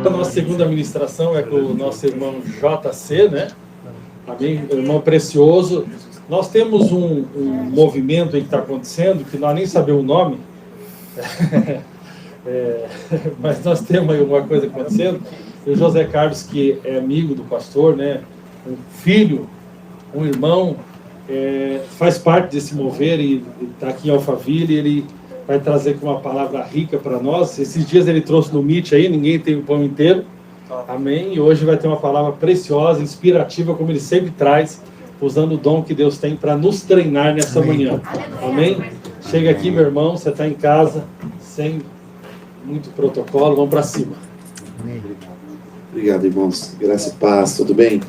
A nossa segunda ministração é com o nosso irmão JC, né? Amém? Irmão precioso. Nós temos um movimento aí que está acontecendo, que nós nem sabemos o nome, mas nós temos aí uma coisa acontecendo. O José Carlos, que é amigo do pastor, né? Um filho, um irmão, faz parte desse mover e está aqui em Alphaville. Ele vai trazer com uma palavra rica para nós. Esses dias ele trouxe no Meet aí, ninguém tem o pão inteiro. Amém? E hoje vai ter uma palavra preciosa, inspirativa, como ele sempre traz, usando o dom que Deus tem para nos treinar nessa manhã. Amém? Chega aqui, meu irmão, você está em casa, sem muito protocolo, vamos para cima. Obrigado, irmãos. Graça e paz, tudo bem?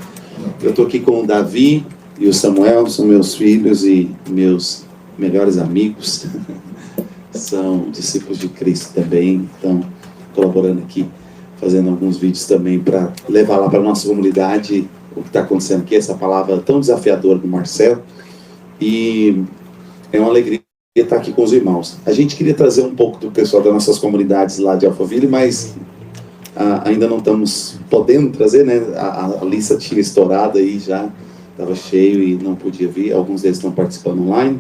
Eu estou aqui com o Davi e o Samuel, são meus filhos e meus melhores amigos. São discípulos de Cristo também, estão colaborando aqui, fazendo alguns vídeos também para levar lá para a nossa comunidade o que está acontecendo aqui, essa palavra tão desafiadora do Marcelo. E é uma alegria estar aqui com os irmãos. A gente queria trazer um pouco do pessoal das nossas comunidades lá de Alphaville, mas ainda não estamos podendo trazer, né? A lista tinha estourado aí já, estava cheio e não podia vir. Alguns deles estão participando online.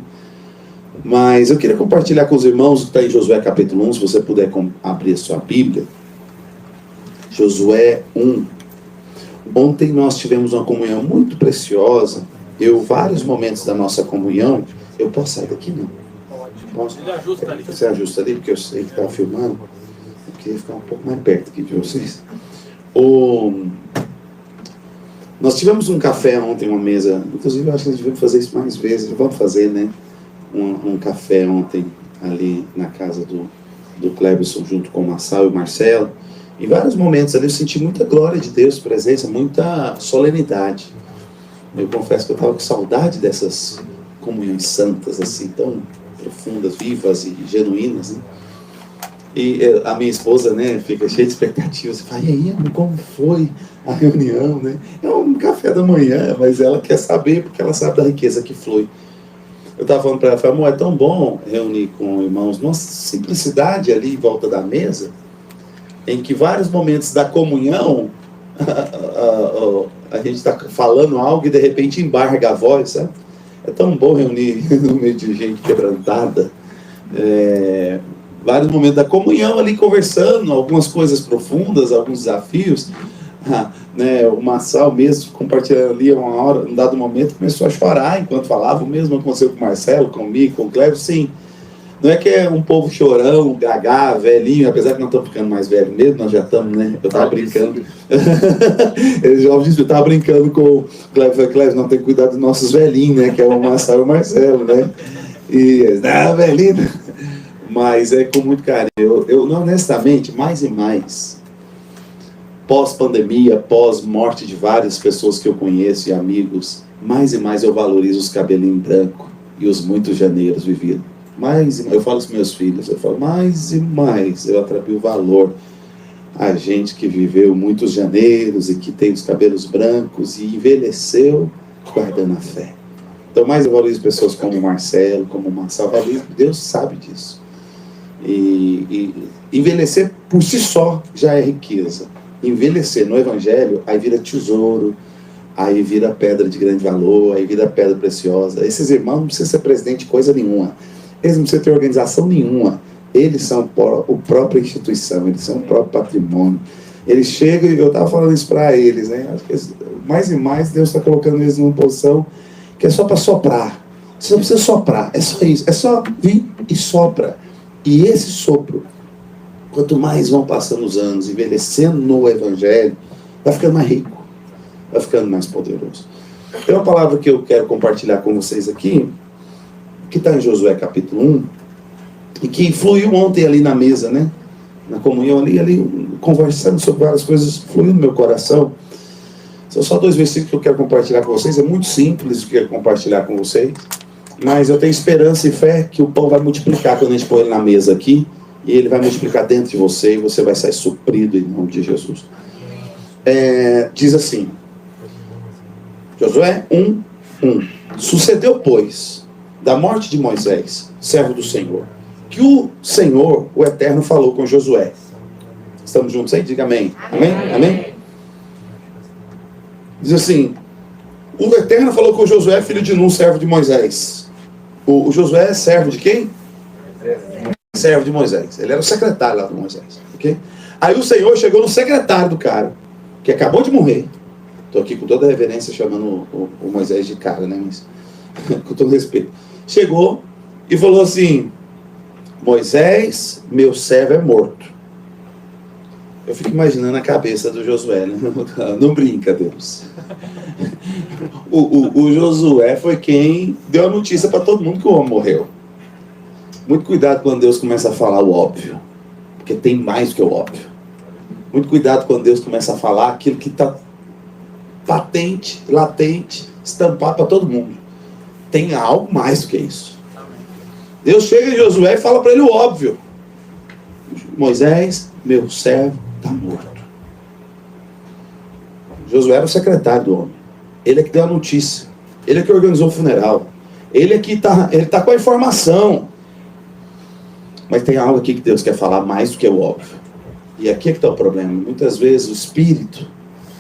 Mas eu queria compartilhar com os irmãos o que está em Josué capítulo 1, se você puder abrir a sua Bíblia. Josué 1. Ontem nós tivemos uma comunhão muito preciosa. Vários momentos da nossa comunhão. Eu posso sair daqui, não? Posso? Ele ajusta ali. Você ajusta ali, porque eu sei que estava filmando. Eu queria ficar um pouco mais perto aqui de vocês. Nós tivemos um café ontem, uma mesa. Inclusive, eu acho que nós devemos fazer isso mais vezes. Vamos fazer, né? Um café ontem ali na casa do Cleberson, junto com o Massal e o Marcelo. Em vários momentos ali eu senti muita glória de Deus, presença, muita solenidade. Eu confesso que eu estava com saudade dessas comunhões santas, assim, tão profundas, vivas e genuínas, né? E a minha esposa, né, fica cheia de expectativas. Fala, e aí, amor, como foi a reunião, né? É um café da manhã, mas ela quer saber, porque ela sabe da riqueza que flui. Eu estava falando para ela, amor, é tão bom reunir com irmãos, nossa simplicidade ali em volta da mesa, em que vários momentos da comunhão, a gente está falando algo e de repente embarga a voz, sabe? É tão bom reunir no meio de gente quebrantada, vários momentos da comunhão ali conversando, algumas coisas profundas, alguns desafios, né? O Massal mesmo compartilhando ali uma hora, um dado momento começou a chorar enquanto falava. O mesmo aconteceu com o Marcelo, comigo, com o Cleber. Sim, não é que é um povo chorão, gagá, velhinho, apesar que nós estamos ficando mais velhos mesmo, nós já estamos, né? Eu estava brincando. Eu estava brincando com o Cleber, não tem que cuidar dos nossos velhinhos, né? Que é o Massal e o Marcelo, né? E, velhinho. Mas é com muito carinho. Eu honestamente, mais e mais, pós-pandemia, pós-morte de várias pessoas que eu conheço e amigos, mais e mais eu valorizo os cabelinhos brancos e os muitos janeiros vividos. Mais e mais, eu falo com meus filhos, eu falo mais e mais, eu atribuo valor a gente que viveu muitos janeiros e que tem os cabelos brancos e envelheceu guardando a fé. Então mais eu valorizo pessoas como o Marcelo, como o Marcelo, Deus sabe disso. E envelhecer por si só já é riqueza. Envelhecer no Evangelho, aí vira tesouro, aí vira pedra de grande valor, aí vira pedra preciosa. Esses irmãos não precisam ser presidente de coisa nenhuma, eles não precisam ter organização nenhuma, eles são a própria instituição, eles são o próprio patrimônio. Eles chegam, e eu estava falando isso para eles, né? Acho que mais e mais Deus está colocando eles numa posição que é só para soprar. Você não precisa soprar, é só isso, é só vir e sopra. E esse sopro, quanto mais vão passando os anos, envelhecendo no Evangelho, vai ficando mais rico, vai ficando mais poderoso. Tem uma palavra que eu quero compartilhar com vocês aqui, que está em Josué capítulo 1, e que fluiu ontem ali na mesa, né? Na comunhão ali conversando sobre várias coisas, fluiu no meu coração. São só 2 versículos que eu quero compartilhar com vocês, é muito simples o que eu quero compartilhar com vocês, mas eu tenho esperança e fé que o pão vai multiplicar quando a gente põe ele na mesa aqui, e ele vai multiplicar dentro de você, e você vai sair suprido em nome de Jesus. Diz assim, Josué 1:1. Sucedeu, pois, da morte de Moisés, servo do Senhor, que o Senhor, o Eterno, falou com Josué. Estamos juntos aí? Diga amém. Amém? Amém? Diz assim, o Eterno falou com Josué, filho de Nun, servo de Moisés. O Josué é servo de quem? Servo de Moisés. Ele era o secretário lá de Moisés. Okay? Aí o Senhor chegou no secretário do cara, que acabou de morrer. Estou aqui com toda a reverência chamando o Moisés de cara, né? Mas, com todo respeito. Chegou e falou assim, Moisés, meu servo é morto. Eu fico imaginando a cabeça do Josué, né? Não brinca, Deus. O Josué foi quem deu a notícia para todo mundo que o homem morreu. Muito cuidado quando Deus começa a falar o óbvio, porque tem mais do que o óbvio. Muito cuidado quando Deus começa a falar aquilo que está patente, latente, estampado para todo mundo. Tem algo mais do que isso. Deus chega em Josué e fala para ele o óbvio. Moisés, meu servo, está morto. Josué era o secretário do homem. Ele é que deu a notícia. Ele é que organizou o funeral. Ele é que está com a informação. Mas tem algo aqui que Deus quer falar mais do que o óbvio. E aqui é que está o problema. Muitas vezes o Espírito,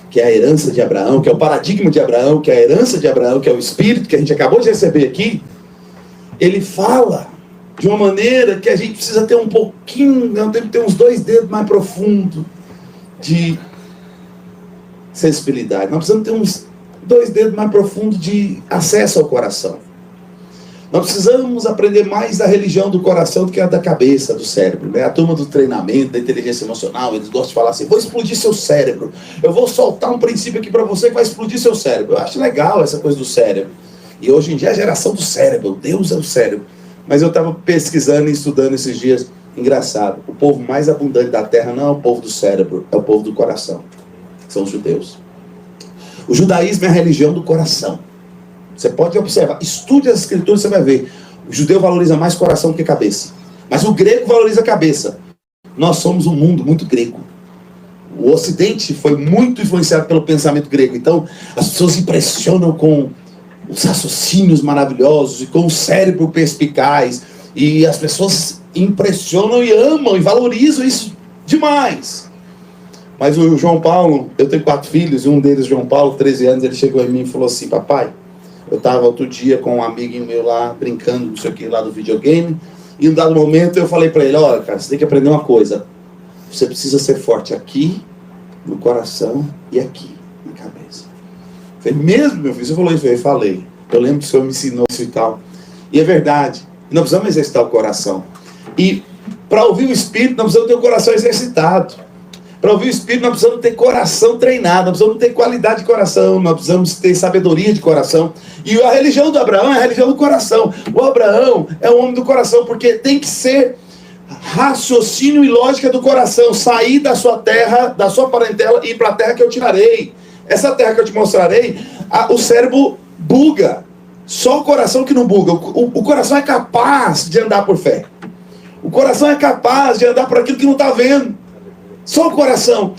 que é a herança de Abraão, que é o paradigma de Abraão, que é a herança de Abraão, que é o Espírito que a gente acabou de receber aqui, ele fala de uma maneira que a gente precisa ter um pouquinho, tem que ter uns 2 dedos mais profundos de sensibilidade. Nós precisamos ter uns 2 dedos mais profundos de acesso ao coração. Nós precisamos aprender mais da religião do coração do que a da cabeça, do cérebro. Né? A turma do treinamento, da inteligência emocional, eles gostam de falar assim, vou explodir seu cérebro. Eu vou soltar um princípio aqui para você que vai explodir seu cérebro. Eu acho legal essa coisa do cérebro. E hoje em dia é a geração do cérebro. Deus é o cérebro. Mas eu estava pesquisando e estudando esses dias. Engraçado. O povo mais abundante da terra não é o povo do cérebro, é o povo do coração. São os judeus. O judaísmo é a religião do coração. Você pode observar, estude as escrituras, você vai ver. O judeu valoriza mais coração do que cabeça. Mas o grego valoriza a cabeça. Nós somos um mundo muito grego. O Ocidente foi muito influenciado pelo pensamento grego. Então, as pessoas se impressionam com os raciocínios maravilhosos e com o cérebro perspicaz. E as pessoas impressionam e amam e valorizam isso demais. Mas o João Paulo, eu tenho 4 filhos, e um deles, João Paulo, 13 anos, ele chegou em mim e falou assim, papai, eu estava outro dia com um amiguinho meu lá, brincando, não sei o que, lá do videogame, e em um dado momento eu falei para ele, olha, cara, você tem que aprender uma coisa, você precisa ser forte aqui, no coração, e aqui, na cabeça. Eu falei, mesmo, meu filho? Você falou isso? Eu falei. Eu lembro que o senhor me ensinou isso e tal. E é verdade, nós precisamos exercitar o coração. E para ouvir o Espírito, nós precisamos ter o coração exercitado. Para ouvir o Espírito, nós precisamos ter coração treinado, nós precisamos ter qualidade de coração, nós precisamos ter sabedoria de coração. E a religião do Abraão é a religião do coração. O Abraão é o homem do coração, porque tem que ser raciocínio e lógica do coração. Sair da sua terra, da sua parentela e ir para a terra que eu tirarei. Essa terra que eu te mostrarei, o cérebro buga. Só o coração que não buga. O coração é capaz de andar por fé. O coração é capaz de andar por aquilo que não está vendo. Só o coração.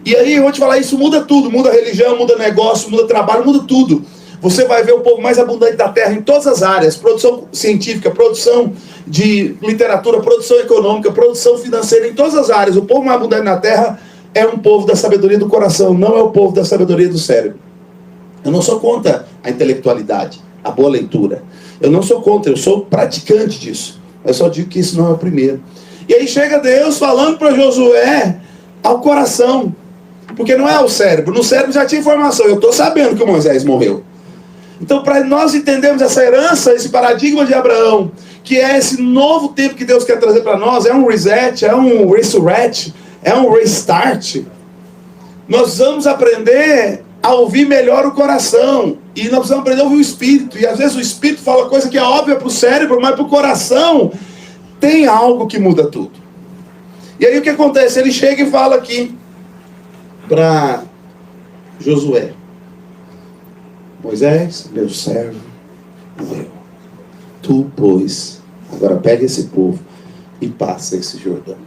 E aí eu vou te falar, isso muda tudo. Muda a religião, muda negócio, muda trabalho, muda tudo. Você vai ver o povo mais abundante da terra em todas as áreas. Produção científica, produção de literatura, produção econômica, produção financeira, em todas as áreas. O povo mais abundante na terra é um povo da sabedoria do coração, não é o povo da sabedoria do cérebro. Eu não sou contra a intelectualidade, a boa leitura. Eu não sou contra, eu sou praticante disso. Eu só digo que isso não é o primeiro. E aí chega Deus falando para Josué ao coração. Porque não é o cérebro. No cérebro já tinha informação. Eu estou sabendo que o Moisés morreu. Então, para nós entendermos essa herança, esse paradigma de Abraão, que é esse novo tempo que Deus quer trazer para nós, é um reset, é um resurrect, é um restart. Nós vamos aprender a ouvir melhor o coração. E nós precisamos aprender a ouvir o Espírito. E às vezes o Espírito fala coisa que é óbvia para o cérebro, mas para o coração tem algo que muda tudo. E aí o que acontece? Ele chega e fala aqui para Josué: Moisés, meu servo, morreu. Tu, pois, agora pega esse povo e passa esse Jordão.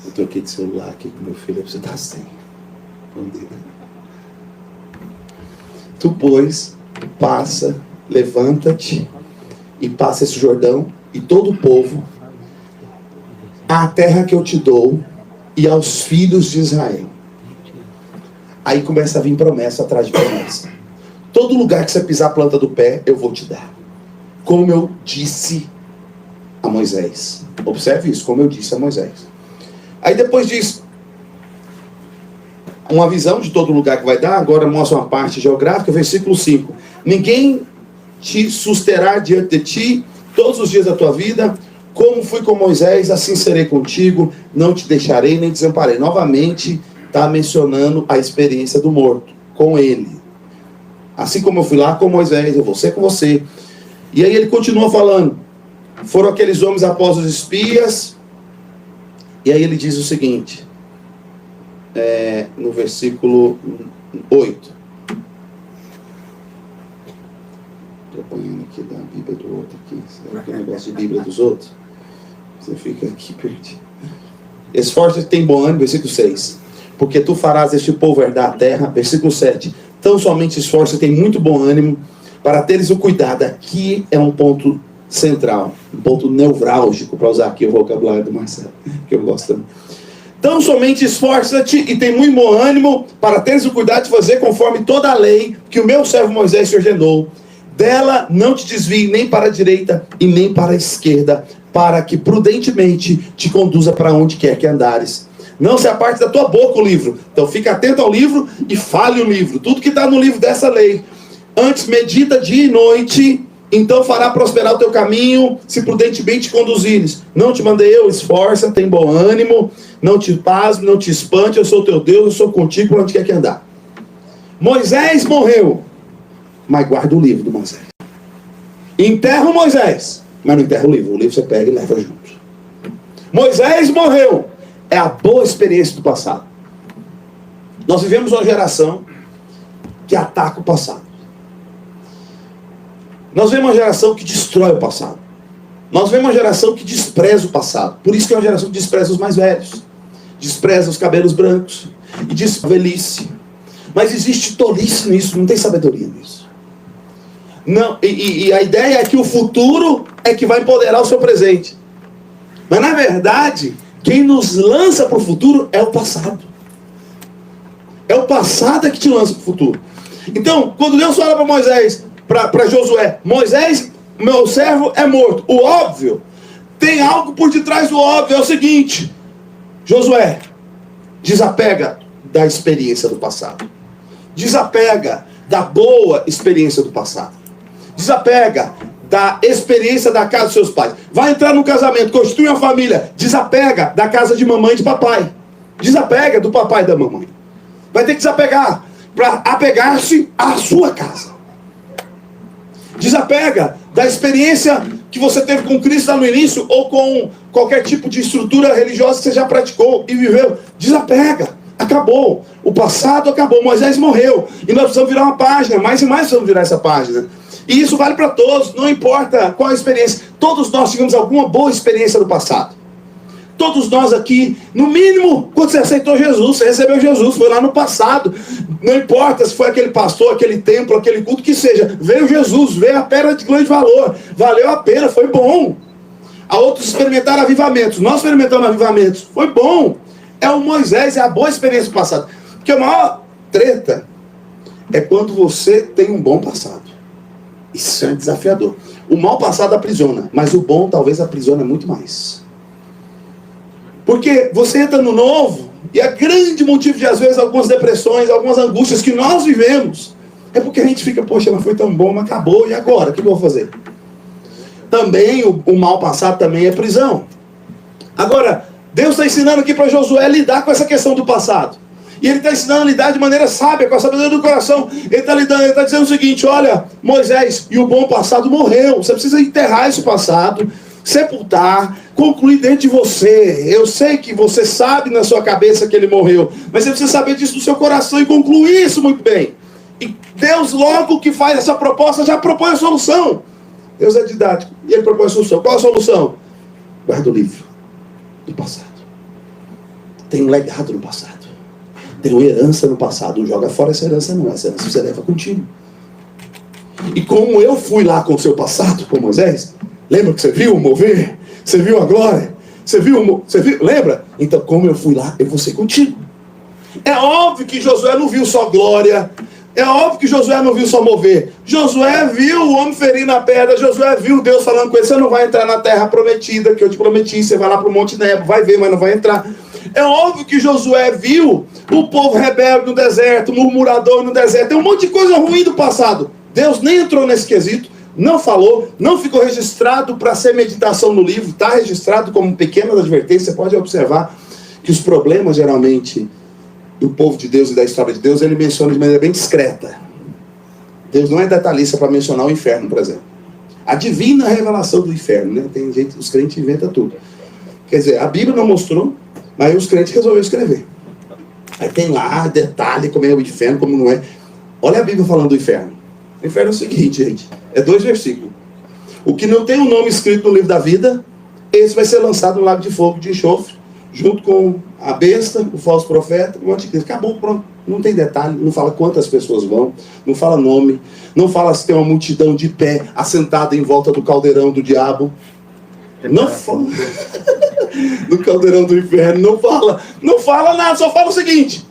Eu troquei de celular aqui com meu filho, você está sem. Tu, pois, passa, levanta-te e passa esse Jordão, e todo o povo à terra que eu te dou e aos filhos de Israel. Aí começa a vir promessa atrás de promessa. Todo lugar que você pisar a planta do pé, eu vou te dar. Como eu disse a Moisés. Observe isso, como eu disse a Moisés. Aí depois diz uma visão de todo lugar que vai dar. Agora mostra uma parte geográfica, versículo 5. Ninguém te susterá diante de ti todos os dias da tua vida. Como fui com Moisés, assim serei contigo. Não te deixarei nem te desamparei. Novamente está mencionando a experiência do morto com ele. Assim como eu fui lá com Moisés, eu vou ser com você. E aí ele continua falando. Foram aqueles homens após os espias. E aí ele diz o seguinte. No versículo 8. Estou apanhando aqui da Bíblia do outro aqui. Será que é um negócio de Bíblia dos outros? Você fica aqui perdido. Esforça-te, tem bom ânimo, versículo 6. Porque tu farás este povo herdar a terra. Versículo 7. Tão somente esforça-te, tem muito bom ânimo, para teres o cuidado. Aqui é um ponto central, um ponto nevrálgico, para usar aqui o vocabulário do Marcelo, que eu gosto também. Tão somente esforça-te e tem muito bom ânimo, para teres o cuidado de fazer conforme toda a lei que o meu servo Moisés te ordenou. Dela não te desvie nem para a direita e nem para a esquerda, para que prudentemente te conduza para onde quer que andares. Não se aparte da tua boca o livro. Então fica atento ao livro e fale o livro. Tudo que está no livro dessa lei. Antes medita dia e noite, então fará prosperar o teu caminho, se prudentemente conduzires. Não te mandei eu, esforça, tem bom ânimo, não te pasme, não te espante, eu sou teu Deus, eu sou contigo por onde quer que andar. Moisés morreu, mas guarda o livro do Moisés. Enterra o Moisés, mas não enterra o livro você pega e leva junto. Moisés morreu, é a boa experiência do passado. Nós vivemos uma geração que ataca o passado. Nós vemos uma geração que destrói o passado. Nós vemos uma geração que despreza o passado. Por isso que é uma geração que despreza os mais velhos. Despreza os cabelos brancos. E diz velhice. Mas existe tolice nisso, não tem sabedoria nisso. Não, e a ideia é que o futuro é que vai empoderar o seu presente. Mas na verdade, quem nos lança para o futuro é o passado. É o passado que te lança para o futuro. Então, quando Deus fala para Moisés, para Josué, Moisés, meu servo, é morto. O óbvio, tem algo por detrás do óbvio. É o seguinte, Josué, desapega da experiência do passado. Desapega da boa experiência do passado. Desapega da experiência da casa dos seus pais. Vai entrar no casamento, constitui uma família. Desapega da casa de mamãe e de papai. Desapega do papai e da mamãe. Vai ter que desapegar para apegar-se à sua casa. Desapega da experiência que você teve com Cristo lá no início ou com qualquer tipo de estrutura religiosa que você já praticou e viveu. Desapega. Acabou. O passado acabou. Moisés morreu. E nós precisamos virar uma página. Mais e mais precisamos virar essa página. E isso vale para todos. Não importa qual a experiência. Todos nós tivemos alguma boa experiência no passado. Todos nós aqui, no mínimo, quando você aceitou Jesus, você recebeu Jesus, foi lá no passado. Não importa se foi aquele pastor, aquele templo, aquele culto, que seja. Veio Jesus, veio a pedra de grande valor. Valeu a pena, foi bom. A outros experimentaram avivamentos. Nós experimentamos avivamentos. Foi bom. É o Moisés, é a boa experiência do passado. Porque a maior treta é quando você tem um bom passado. Isso é desafiador. O mau passado aprisiona, mas o bom talvez aprisiona muito mais. Porque você entra no novo, e a grande motivo de, às vezes, algumas depressões, algumas angústias que nós vivemos, é porque a gente fica, poxa, mas foi tão bom, mas acabou, e agora? O que eu vou fazer? Também, o mal passado também é prisão. Agora, Deus está ensinando aqui para Josué lidar com essa questão do passado. E Ele está ensinando a lidar de maneira sábia, com a sabedoria do coração. Ele está dizendo o seguinte, olha, Moisés, e o bom passado morreu. Você precisa enterrar esse passado, sepultar, concluir dentro de você. Eu sei que você sabe na sua cabeça que ele morreu, mas você precisa saber disso no seu coração e concluir isso muito bem. E Deus, logo que faz essa proposta, já propõe a solução. Deus é didático e Ele propõe a solução. Qual a solução? Guarda o livro do passado. Tem um legado no passado. Tem uma herança no passado. Não joga fora essa herança não. Essa herança você leva contigo. E como eu fui lá com o seu passado, com Moisés, lembra que você viu o mover? Você viu a glória? Você viu? Lembra? Então, como eu fui lá, eu vou ser contigo. É óbvio que Josué não viu só glória. É óbvio que Josué não viu só mover. Josué viu o homem ferindo a pedra. Josué viu Deus falando com ele: você não vai entrar na terra prometida que eu te prometi. Você vai lá para o Monte Nebo, vai ver, mas não vai entrar. É óbvio que Josué viu o povo rebelde no deserto, murmurador no deserto. Tem um monte de coisa ruim do passado. Deus nem entrou nesse quesito, não falou, não ficou registrado para ser meditação no livro. Está registrado como pequena advertência. Você pode observar que os problemas geralmente do povo de Deus e da história de Deus, ele menciona de maneira bem discreta. Deus não é detalhista para mencionar o inferno, por exemplo. A divina revelação do inferno, né? Tem gente, os crentes inventam tudo. Quer dizer, a Bíblia não mostrou, mas os crentes resolveram escrever. Aí tem lá detalhe como é o inferno, como não é. Olha a Bíblia falando do inferno. O inferno é o seguinte, gente. É 2 versículos. O que não tem o nome escrito no livro da vida, esse vai ser lançado no lago de fogo, de enxofre, junto com a besta, o falso profeta, o anticristo. Acabou, pronto. Não tem detalhe, não fala quantas pessoas vão, não fala nome, não fala se tem uma multidão de pé, assentada em volta do caldeirão do diabo. Não fala. No caldeirão do inferno, não fala nada, só fala o seguinte: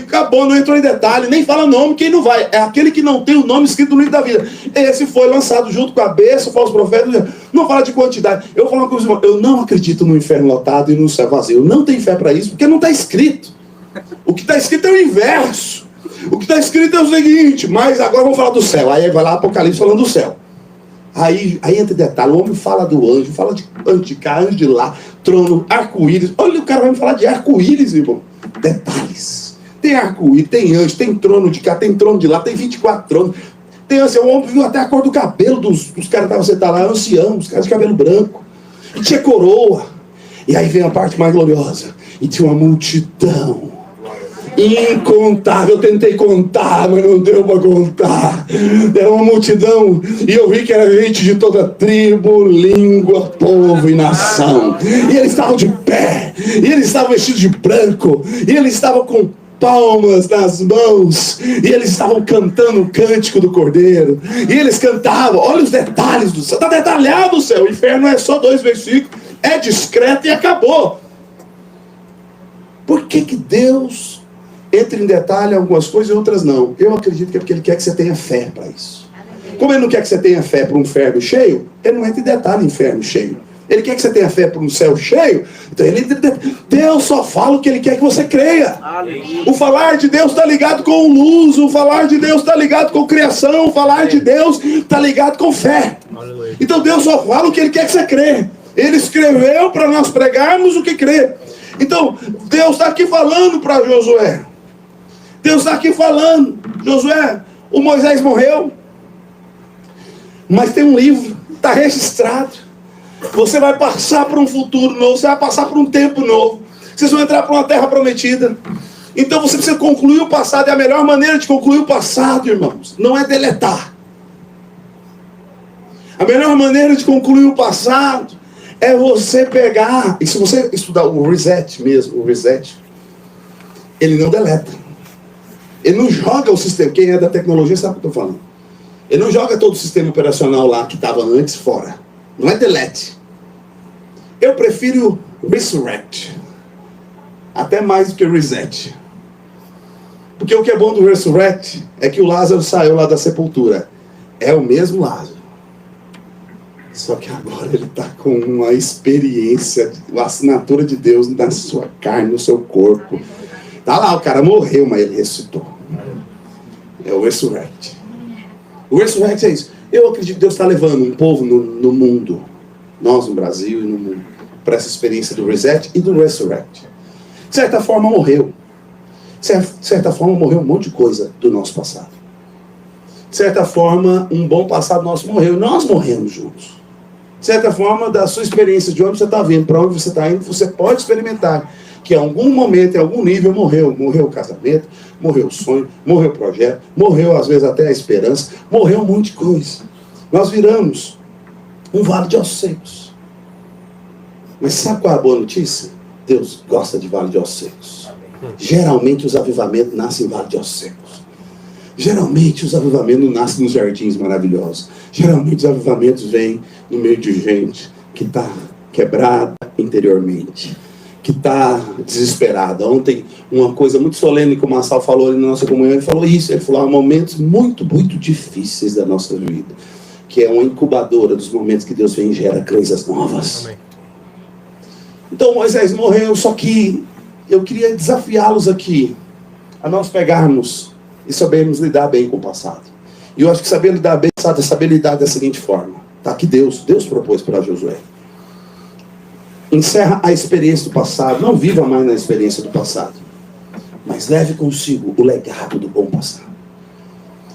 acabou, não entrou em detalhe, nem fala nome, quem não vai? É aquele que não tem o nome escrito no livro da vida. Esse foi lançado junto com a besta, o falso profeta. Não fala de quantidade. Eu vou falar com os irmãos: eu não acredito no inferno lotado e no céu vazio. Eu não tenho fé para isso, porque não está escrito. O que está escrito é o inverso. O que está escrito é o seguinte: mas agora vamos falar do céu. Aí vai lá Apocalipse falando do céu. Aí entra detalhe, o homem fala do anjo, fala de cá, anjo de lá, trono, arco-íris. Olha, o cara vai me falar de arco-íris, irmão. Detalhes. Tem arco-íris, tem anjo, tem trono de cá, tem trono de lá, tem 24 tronos. Tem assim, o homem viu até a cor do cabelo dos caras que estavam sentados lá, ancião, os caras de cabelo branco. E tinha coroa. E aí vem a parte mais gloriosa. E tinha uma multidão incontável. Eu tentei contar, mas não deu para contar. Era uma multidão, e eu vi que era gente de toda tribo, língua, povo e nação. E eles estavam de pé, e eles estavam vestidos de branco, e eles estavam com palmas nas mãos, e eles estavam cantando o cântico do Cordeiro. E eles cantavam, olha os detalhes do céu, está detalhado o céu. O inferno é só 2 versículos, é discreto e acabou. Por que Deus entra em detalhe algumas coisas e outras não? Eu acredito que é porque Ele quer que você tenha fé para isso. Como Ele não quer que você tenha fé para um inferno cheio, Ele não entra em detalhe em inferno cheio. Ele quer que você tenha fé para um céu cheio. Então Deus só fala o que Ele quer que você creia. O falar de Deus está ligado com luz. O falar de Deus está ligado com criação. O falar de Deus está ligado com fé. Então Deus só fala o que Ele quer que você creia. Ele escreveu para nós pregarmos o que crê. Então Deus está aqui falando para Josué. Deus está aqui falando: Josué, o Moisés morreu, mas tem um livro, está registrado. Você vai passar por um futuro novo, você vai passar por um tempo novo. Vocês vão entrar para uma terra prometida. Então você precisa concluir o passado. E a melhor maneira de concluir o passado, irmãos, não é deletar. A melhor maneira de concluir o passado é você pegar, e se você estudar o reset mesmo, o reset, ele não deleta. Ele não joga o sistema. Quem é da tecnologia sabe o que eu estou falando. Ele não joga todo o sistema operacional lá que estava antes fora. Não é delete. Eu prefiro resurrect. Até mais do que reset. Porque o que é bom do resurrect é que o Lázaro saiu lá da sepultura. É o mesmo Lázaro. Só que agora ele está com uma experiência, uma assinatura de Deus na sua carne, no seu corpo. Tá lá, o cara morreu, mas ele ressuscitou. É o resurrect. O resurrect é isso. Eu acredito que Deus está levando um povo no mundo, nós no Brasil e no mundo, para essa experiência do reset e do resurrect. De certa forma morreu. De certa forma morreu um monte de coisa do nosso passado. De certa forma, um bom passado nosso morreu. Nós morremos juntos. De certa forma, da sua experiência de onde você está vindo, para onde você está indo, você pode experimentar que em algum momento, em algum nível, morreu o casamento, morreu o sonho, morreu o projeto, morreu às vezes até a esperança, morreu um monte de coisa. Nós viramos um vale de ossos secos. Mas sabe qual é a boa notícia? Deus gosta de vale de ossos secos. Geralmente os avivamentos nascem em vale de ossos secos. Geralmente os avivamentos não nascem nos jardins maravilhosos. Geralmente os avivamentos vêm no meio de gente que está quebrada interiormente, que está desesperada. Ontem, uma coisa muito solene que o Marçal falou ali na nossa comunhão, ele falou isso, ele falou, há momentos muito, muito difíceis da nossa vida, que é uma incubadora dos momentos que Deus vem e gera coisas novas. Amém. Então Moisés morreu, só que eu queria desafiá-los aqui a nós pegarmos e sabermos lidar bem com o passado. E eu acho que saber lidar bem com o passado é saber lidar da seguinte forma, tá? Que Deus propôs para Josué. Encerra a experiência do passado, não viva mais na experiência do passado, mas leve consigo o legado do bom passado.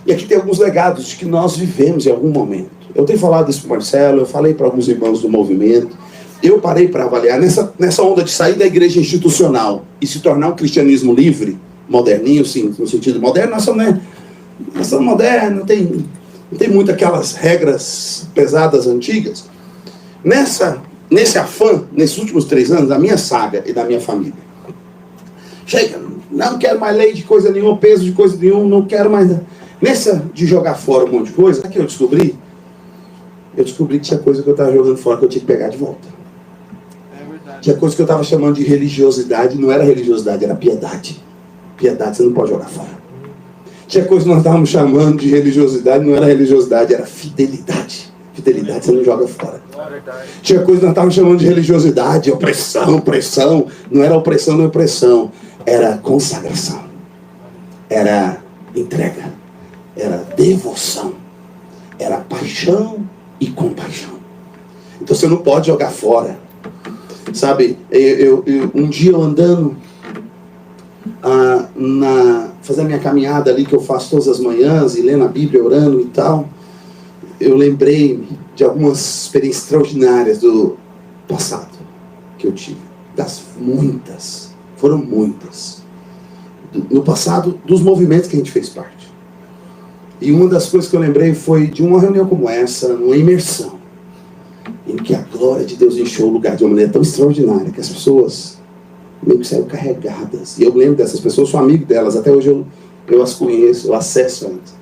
E aqui tem alguns legados que nós vivemos em algum momento. Eu tenho falado isso para o Marcelo, eu falei para alguns irmãos do movimento. Eu parei para avaliar nessa onda de sair da igreja institucional e se tornar um cristianismo livre, moderninho, sim, no sentido moderno. Nós somos modernos, não tem muito aquelas regras pesadas antigas. Nesse afã, nesses últimos 3 anos, da minha saga e da minha família. Chega, não quero mais lei de coisa nenhuma, peso de coisa nenhuma, não quero mais. Nessa de jogar fora um monte de coisa, sabe o que eu descobri? Eu descobri que tinha coisa que eu estava jogando fora que eu tinha que pegar de volta. Tinha coisa que eu estava chamando de religiosidade, não era religiosidade, era piedade. Piedade você não pode jogar fora. Tinha coisa que nós estávamos chamando de religiosidade, não era religiosidade, era fidelidade. Fidelidade você não joga fora. Tinha coisa que nós estávamos chamando de religiosidade, opressão. Não era opressão, não é opressão. Era consagração. Era entrega. Era devoção. Era paixão e compaixão. Então você não pode jogar fora. Sabe, um dia eu andando, fazendo a minha caminhada ali que eu faço todas as manhãs, e lendo a Bíblia, orando e tal, eu lembrei de algumas experiências extraordinárias do passado que eu tive. Das muitas, foram muitas. No passado, dos movimentos que a gente fez parte. E uma das coisas que eu lembrei foi de uma reunião como essa, uma imersão, em que a glória de Deus encheu o lugar de uma maneira tão extraordinária, que as pessoas meio que saíram carregadas. E eu lembro dessas pessoas, sou amigo delas, até hoje eu as conheço, eu acesso elas.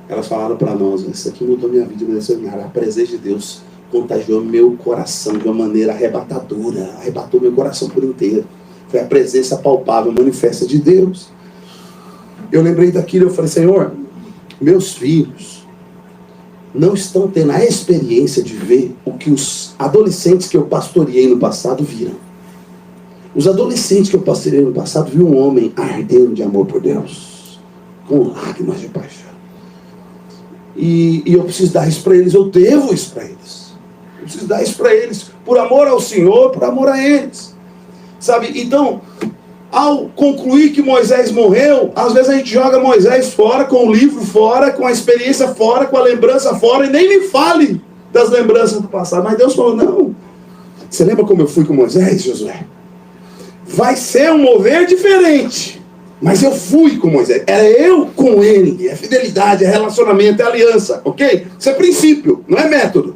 Elas falaram para nós, isso aqui mudou minha vida, a presença de Deus contagiou meu coração de uma maneira arrebatadora, arrebatou meu coração por inteiro. Foi a presença palpável, manifesta de Deus. Eu lembrei daquilo, eu falei, Senhor, meus filhos não estão tendo a experiência de ver o que os adolescentes que eu pastoreei no passado viram. Os adolescentes que eu pastoreei no passado viram um homem ardendo de amor por Deus, com lágrimas de paixão. E eu preciso dar isso para eles, eu devo isso para eles. Eu preciso dar isso para eles, por amor ao Senhor, por amor a eles. Sabe, então, ao concluir que Moisés morreu, às vezes a gente joga Moisés fora, com o livro fora, com a experiência fora, com a lembrança fora, e nem me fale das lembranças do passado. Mas Deus falou, não, você lembra como eu fui com Moisés, Josué? Vai ser um mover diferente, mas eu fui com Moisés, era eu com ele, é fidelidade, é relacionamento, é aliança, ok? Isso é princípio, não é método,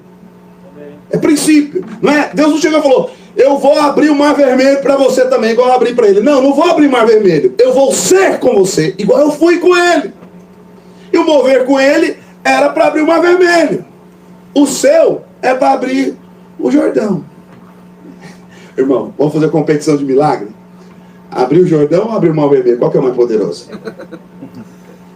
é princípio, não é? Deus não chegou e falou, eu vou abrir o mar vermelho para você também, igual eu abri para ele. Não vou abrir o mar vermelho. Eu vou ser com você, igual eu fui com ele. E o mover com ele era para abrir o mar vermelho. O seu é para abrir o Jordão. Irmão, vamos fazer competição de milagre? Abrir o Jordão ou abrir o mar vermelho? Qual que é o mais poderoso?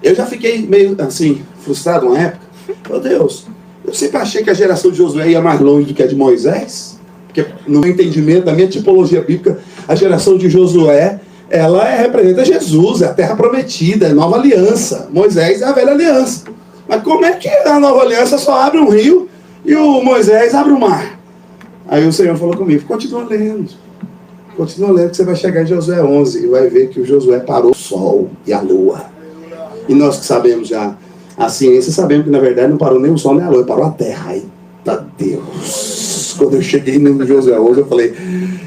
Eu já fiquei meio assim, frustrado uma época. Meu Deus, eu sempre achei que a geração de Josué ia mais longe do que a de Moisés. Porque no meu entendimento, na minha tipologia bíblica, a geração de Josué, ela representa Jesus, é a terra prometida, é a nova aliança. Moisés é a velha aliança. Mas como é que a nova aliança só abre um rio e o Moisés abre o mar? Aí o Senhor falou comigo, continua lendo que você vai chegar em Josué 11 e vai ver que o Josué parou o sol e a lua. E nós que sabemos já a ciência, sabemos que na verdade não parou nem o sol nem a lua, parou a terra. Eita Deus! Quando eu cheguei no Josué 11, eu falei,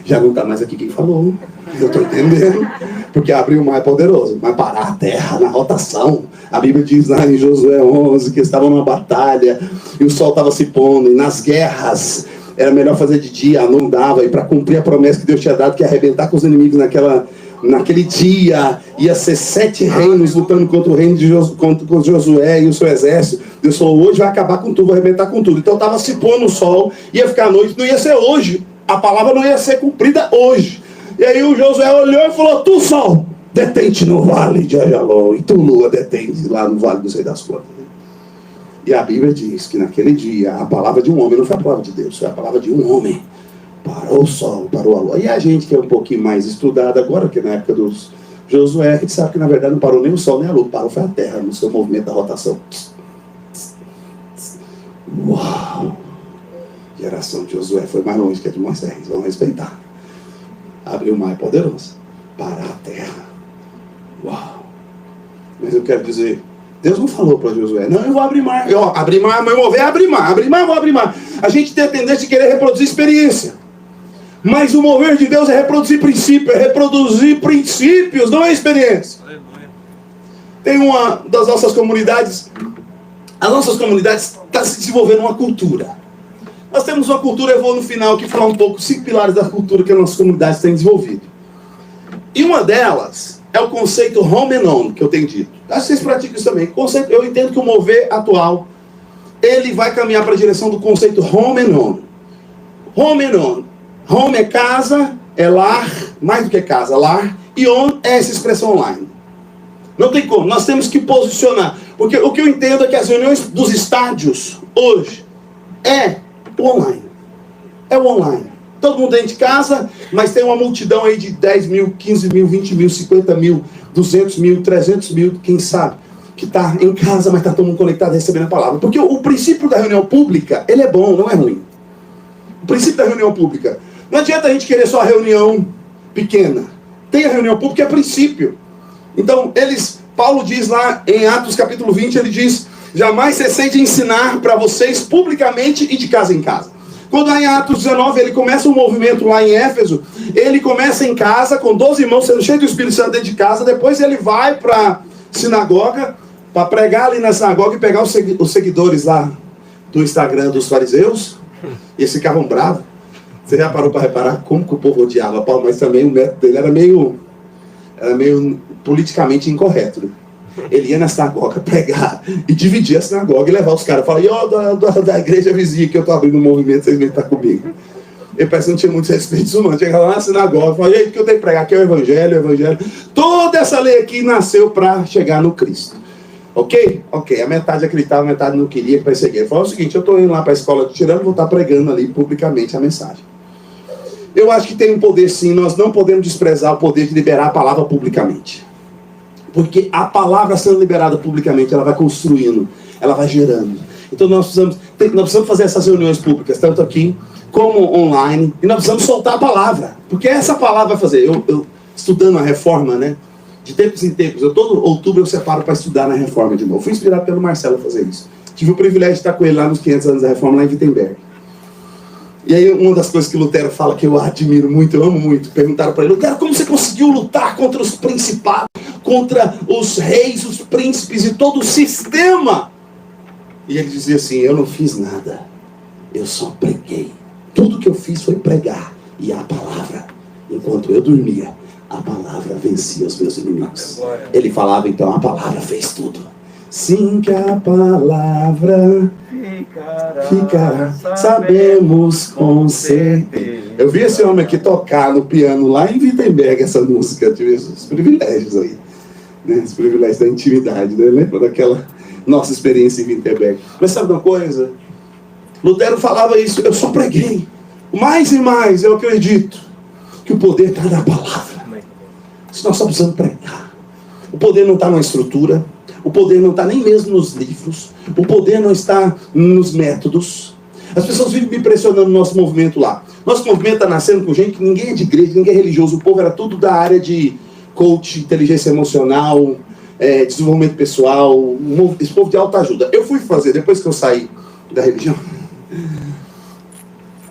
já não está mais aqui quem falou. Eu estou entendendo. Porque abrir o mar é poderoso, mas parar a terra na rotação. A Bíblia diz lá em Josué 11 que estavam numa batalha e o sol estava se pondo. E nas guerras era melhor fazer de dia, não dava. E para cumprir a promessa que Deus tinha dado, que ia arrebentar com os inimigos naquele dia, ia ser 7 reinos lutando contra o reino de contra Josué e o seu exército. Deus falou, hoje vai acabar com tudo, vai arrebentar com tudo. Então estava se pondo o sol, ia ficar à noite, não ia ser hoje, a palavra não ia ser cumprida hoje. E aí o Josué olhou e falou: tu, sol, detente no vale de Ajalon, e tu, lua, detente lá no vale do Rei das Contas. E a Bíblia diz que naquele dia a palavra de um homem não foi a palavra de Deus, foi a palavra de um homem. Parou o sol, parou a lua. E a gente que é um pouquinho mais estudado agora, que na época dos Josué, a gente sabe que na verdade não parou nem o sol nem a lua, parou foi a terra no seu movimento da rotação. Uau! A geração de Josué foi mais longe que a de Moisés, vamos respeitar. Abriu o mar poderoso, parar a terra. Uau! Mas eu quero dizer, Deus não falou para Josué: não, eu vou abrir mar. Abrir mar, mas mover, abrir mar, vou abrir mar. A gente tem a tendência de querer reproduzir experiência. Mas o mover de Deus é reproduzir princípios, não é experiência. Tem uma das nossas comunidades, as nossas comunidades estão se desenvolvendo uma cultura. Nós temos uma cultura, eu vou no final aqui falar um pouco, 5 pilares da cultura que as nossas comunidades têm desenvolvido. E uma delas é o conceito home and on, que eu tenho dito. Acho que vocês praticam isso também. Eu entendo que o mover atual, ele vai caminhar para a direção do conceito home and on. Home and on. Home é casa, é lar, mais do que casa, lar. E on é essa expressão online. Não tem como, nós temos que posicionar. Porque o que eu entendo é que as reuniões dos estádios, hoje, é o online. É o online. Todo mundo dentro de casa, mas tem uma multidão aí de 10 mil, 15 mil, 20 mil, 50 mil, 200 mil, 300 mil, quem sabe, que está em casa, mas está todo mundo conectado recebendo a palavra. Porque o princípio da reunião pública, ele é bom, não é ruim. O princípio da reunião pública. Não adianta a gente querer só a reunião pequena. Tem a reunião pública, é princípio. Então, Paulo diz lá em Atos capítulo 20, ele diz: jamais cessei de ensinar para vocês publicamente e de casa em casa. Quando lá em Atos 19, ele começa um movimento lá em Éfeso, ele começa em casa, com 12 irmãos, sendo cheio do Espírito Santo dentro de casa, depois ele vai para a sinagoga, para pregar ali na sinagoga e pegar os seguidores lá do Instagram dos fariseus, e eles ficavam bravos. Você já parou para reparar como que o povo odiava Paulo, mas também o método dele era meio politicamente incorreto, né? Ele ia na sinagoga pregar e dividir a sinagoga e levar os caras. Fala: da igreja vizinha que eu estou abrindo um movimento, vocês vêm estar comigo. Ele parece que não tinha muitos respeitos humanos. Chegava lá na sinagoga e falava: e aí, o que eu tenho que pregar? Aqui é o evangelho. Toda essa lei aqui nasceu para chegar no Cristo. Ok? Ok. A metade acreditava, a metade não queria perseguir. Ele falou o seguinte: eu estou indo lá para a escola de tirano e vou estar pregando ali publicamente a mensagem. Eu acho que tem um poder sim, nós não podemos desprezar o poder de liberar a palavra publicamente. Porque a palavra sendo liberada publicamente, ela vai construindo, ela vai gerando. Então nós precisamos fazer essas reuniões públicas, tanto aqui como online, e nós precisamos soltar a palavra. Porque essa palavra vai fazer. Eu estudando a reforma, né? De tempos em tempos, todo outubro eu separo para estudar na reforma de novo. Fui inspirado pelo Marcelo a fazer isso. Tive o privilégio de estar com ele lá nos 500 anos da reforma, lá em Wittenberg. E aí uma das coisas que Lutero fala que eu admiro muito, eu amo muito, perguntaram para ele: Lutero, como você conseguiu lutar contra os principados, contra os reis, os príncipes e todo o sistema? E ele dizia assim: eu não fiz nada, eu só preguei. Tudo que eu fiz foi pregar. E a palavra, enquanto eu dormia, a palavra vencia os meus inimigos. Ele falava então: a palavra fez tudo. Sim, que a palavra ficará, sabemos com certeza. Eu vi esse homem aqui tocar no piano lá em Wittenberg, essa música. Eu tive esses privilégios aí, né? Os privilégios da intimidade, né? Lembra daquela nossa experiência em Wittenberg? Mas sabe uma coisa? Lutero falava isso: eu só preguei. Mais e mais eu acredito que o poder está na palavra. Nós só precisamos pregar. O poder não está na estrutura. O poder não está nem mesmo nos livros. O poder não está nos métodos. As pessoas vivem me impressionando no nosso movimento lá. Nosso movimento está nascendo com gente que ninguém é de igreja, ninguém é religioso. O povo era tudo da área de coach, inteligência emocional, desenvolvimento pessoal, esse povo de alta ajuda. Eu fui fazer, depois que eu saí da religião,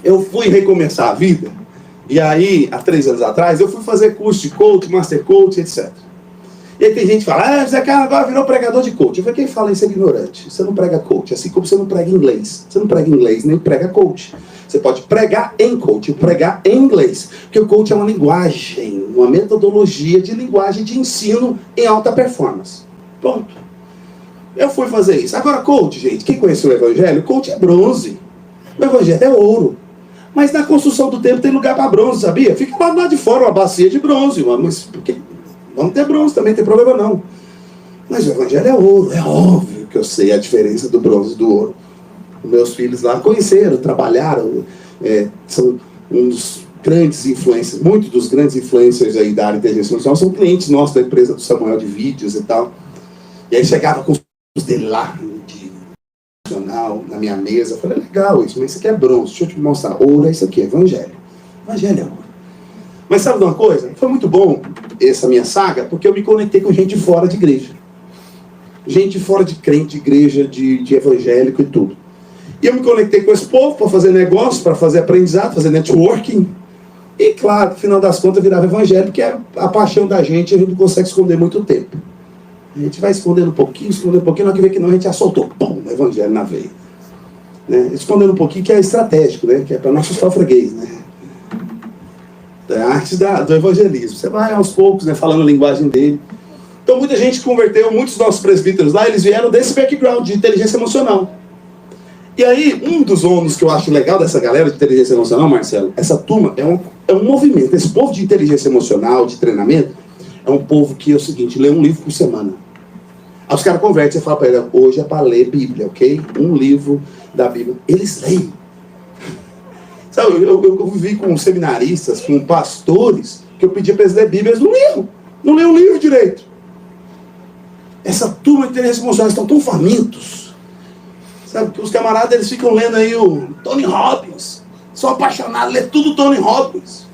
eu fui recomeçar a vida. E aí, há 3 anos atrás, eu fui fazer curso de coach, master coach, etc. E aí tem gente que fala: Zé Carlos agora virou pregador de coach. Eu falei: quem fala isso é ignorante. Você não prega coach, assim como você não prega inglês. Você não prega inglês, nem prega coach. Você pode pregar em coach, pregar em inglês. Porque o coach é uma linguagem, uma metodologia de linguagem de ensino em alta performance. Ponto. Eu fui fazer isso. Agora, coach, gente, quem conheceu o evangelho? Coach é bronze. O evangelho é ouro. Mas na construção do templo tem lugar para bronze, sabia? Fica lá de fora uma bacia de bronze, mas porque vamos ter bronze também, não tem problema não. Mas o evangelho é ouro, é óbvio que eu sei a diferença do bronze e do ouro. Os meus filhos lá conheceram, trabalharam, são um dos grandes influencers, muitos dos grandes influencers aí da área de inteligência emocional são clientes nossos da empresa do Samuel de vídeos e tal. E aí chegava com os dele lá, de emocional, na minha mesa. Eu falei, legal isso, mas isso aqui é bronze, deixa eu te mostrar. Ouro é isso aqui, é evangelho. Evangelho é ouro. Mas sabe de uma coisa? Foi muito bom essa minha saga, porque eu me conectei com gente fora de igreja. Gente fora de crente, de igreja, de evangélico e tudo. E eu me conectei com esse povo para fazer negócio, para fazer aprendizado, fazer networking. E claro, no final das contas, virava evangelho, que é a paixão da gente, a gente não consegue esconder muito tempo. A gente vai escondendo um pouquinho, na hora que vê que não, a gente já soltou, pum, evangelho na veia. Né? Escondendo um pouquinho, que é estratégico, né? Que é para não assustar o freguês, né? É a arte do evangelismo. Você vai aos poucos, né, falando a linguagem dele. Então muita gente converteu, muitos dos nossos presbíteros lá, eles vieram desse background de inteligência emocional. E aí, um dos ônus que eu acho legal dessa galera de inteligência emocional, Marcelo, essa turma é um movimento. Esse povo de inteligência emocional, de treinamento, é um povo que é o seguinte, lê um livro por semana. Aí os caras convertem, você fala para ele, hoje é para ler Bíblia, ok? Um livro da Bíblia. Eles leem. Sabe, eu vivi com seminaristas, com pastores, que eu pedia para eles ler Bíblia, eles não liam. Não liam o livro direito. Essa turma de inteligência emocional estão tão famintos. Sabe, que os camaradas eles ficam lendo aí o Tony Robbins. São apaixonados, lê tudo Tony Robbins.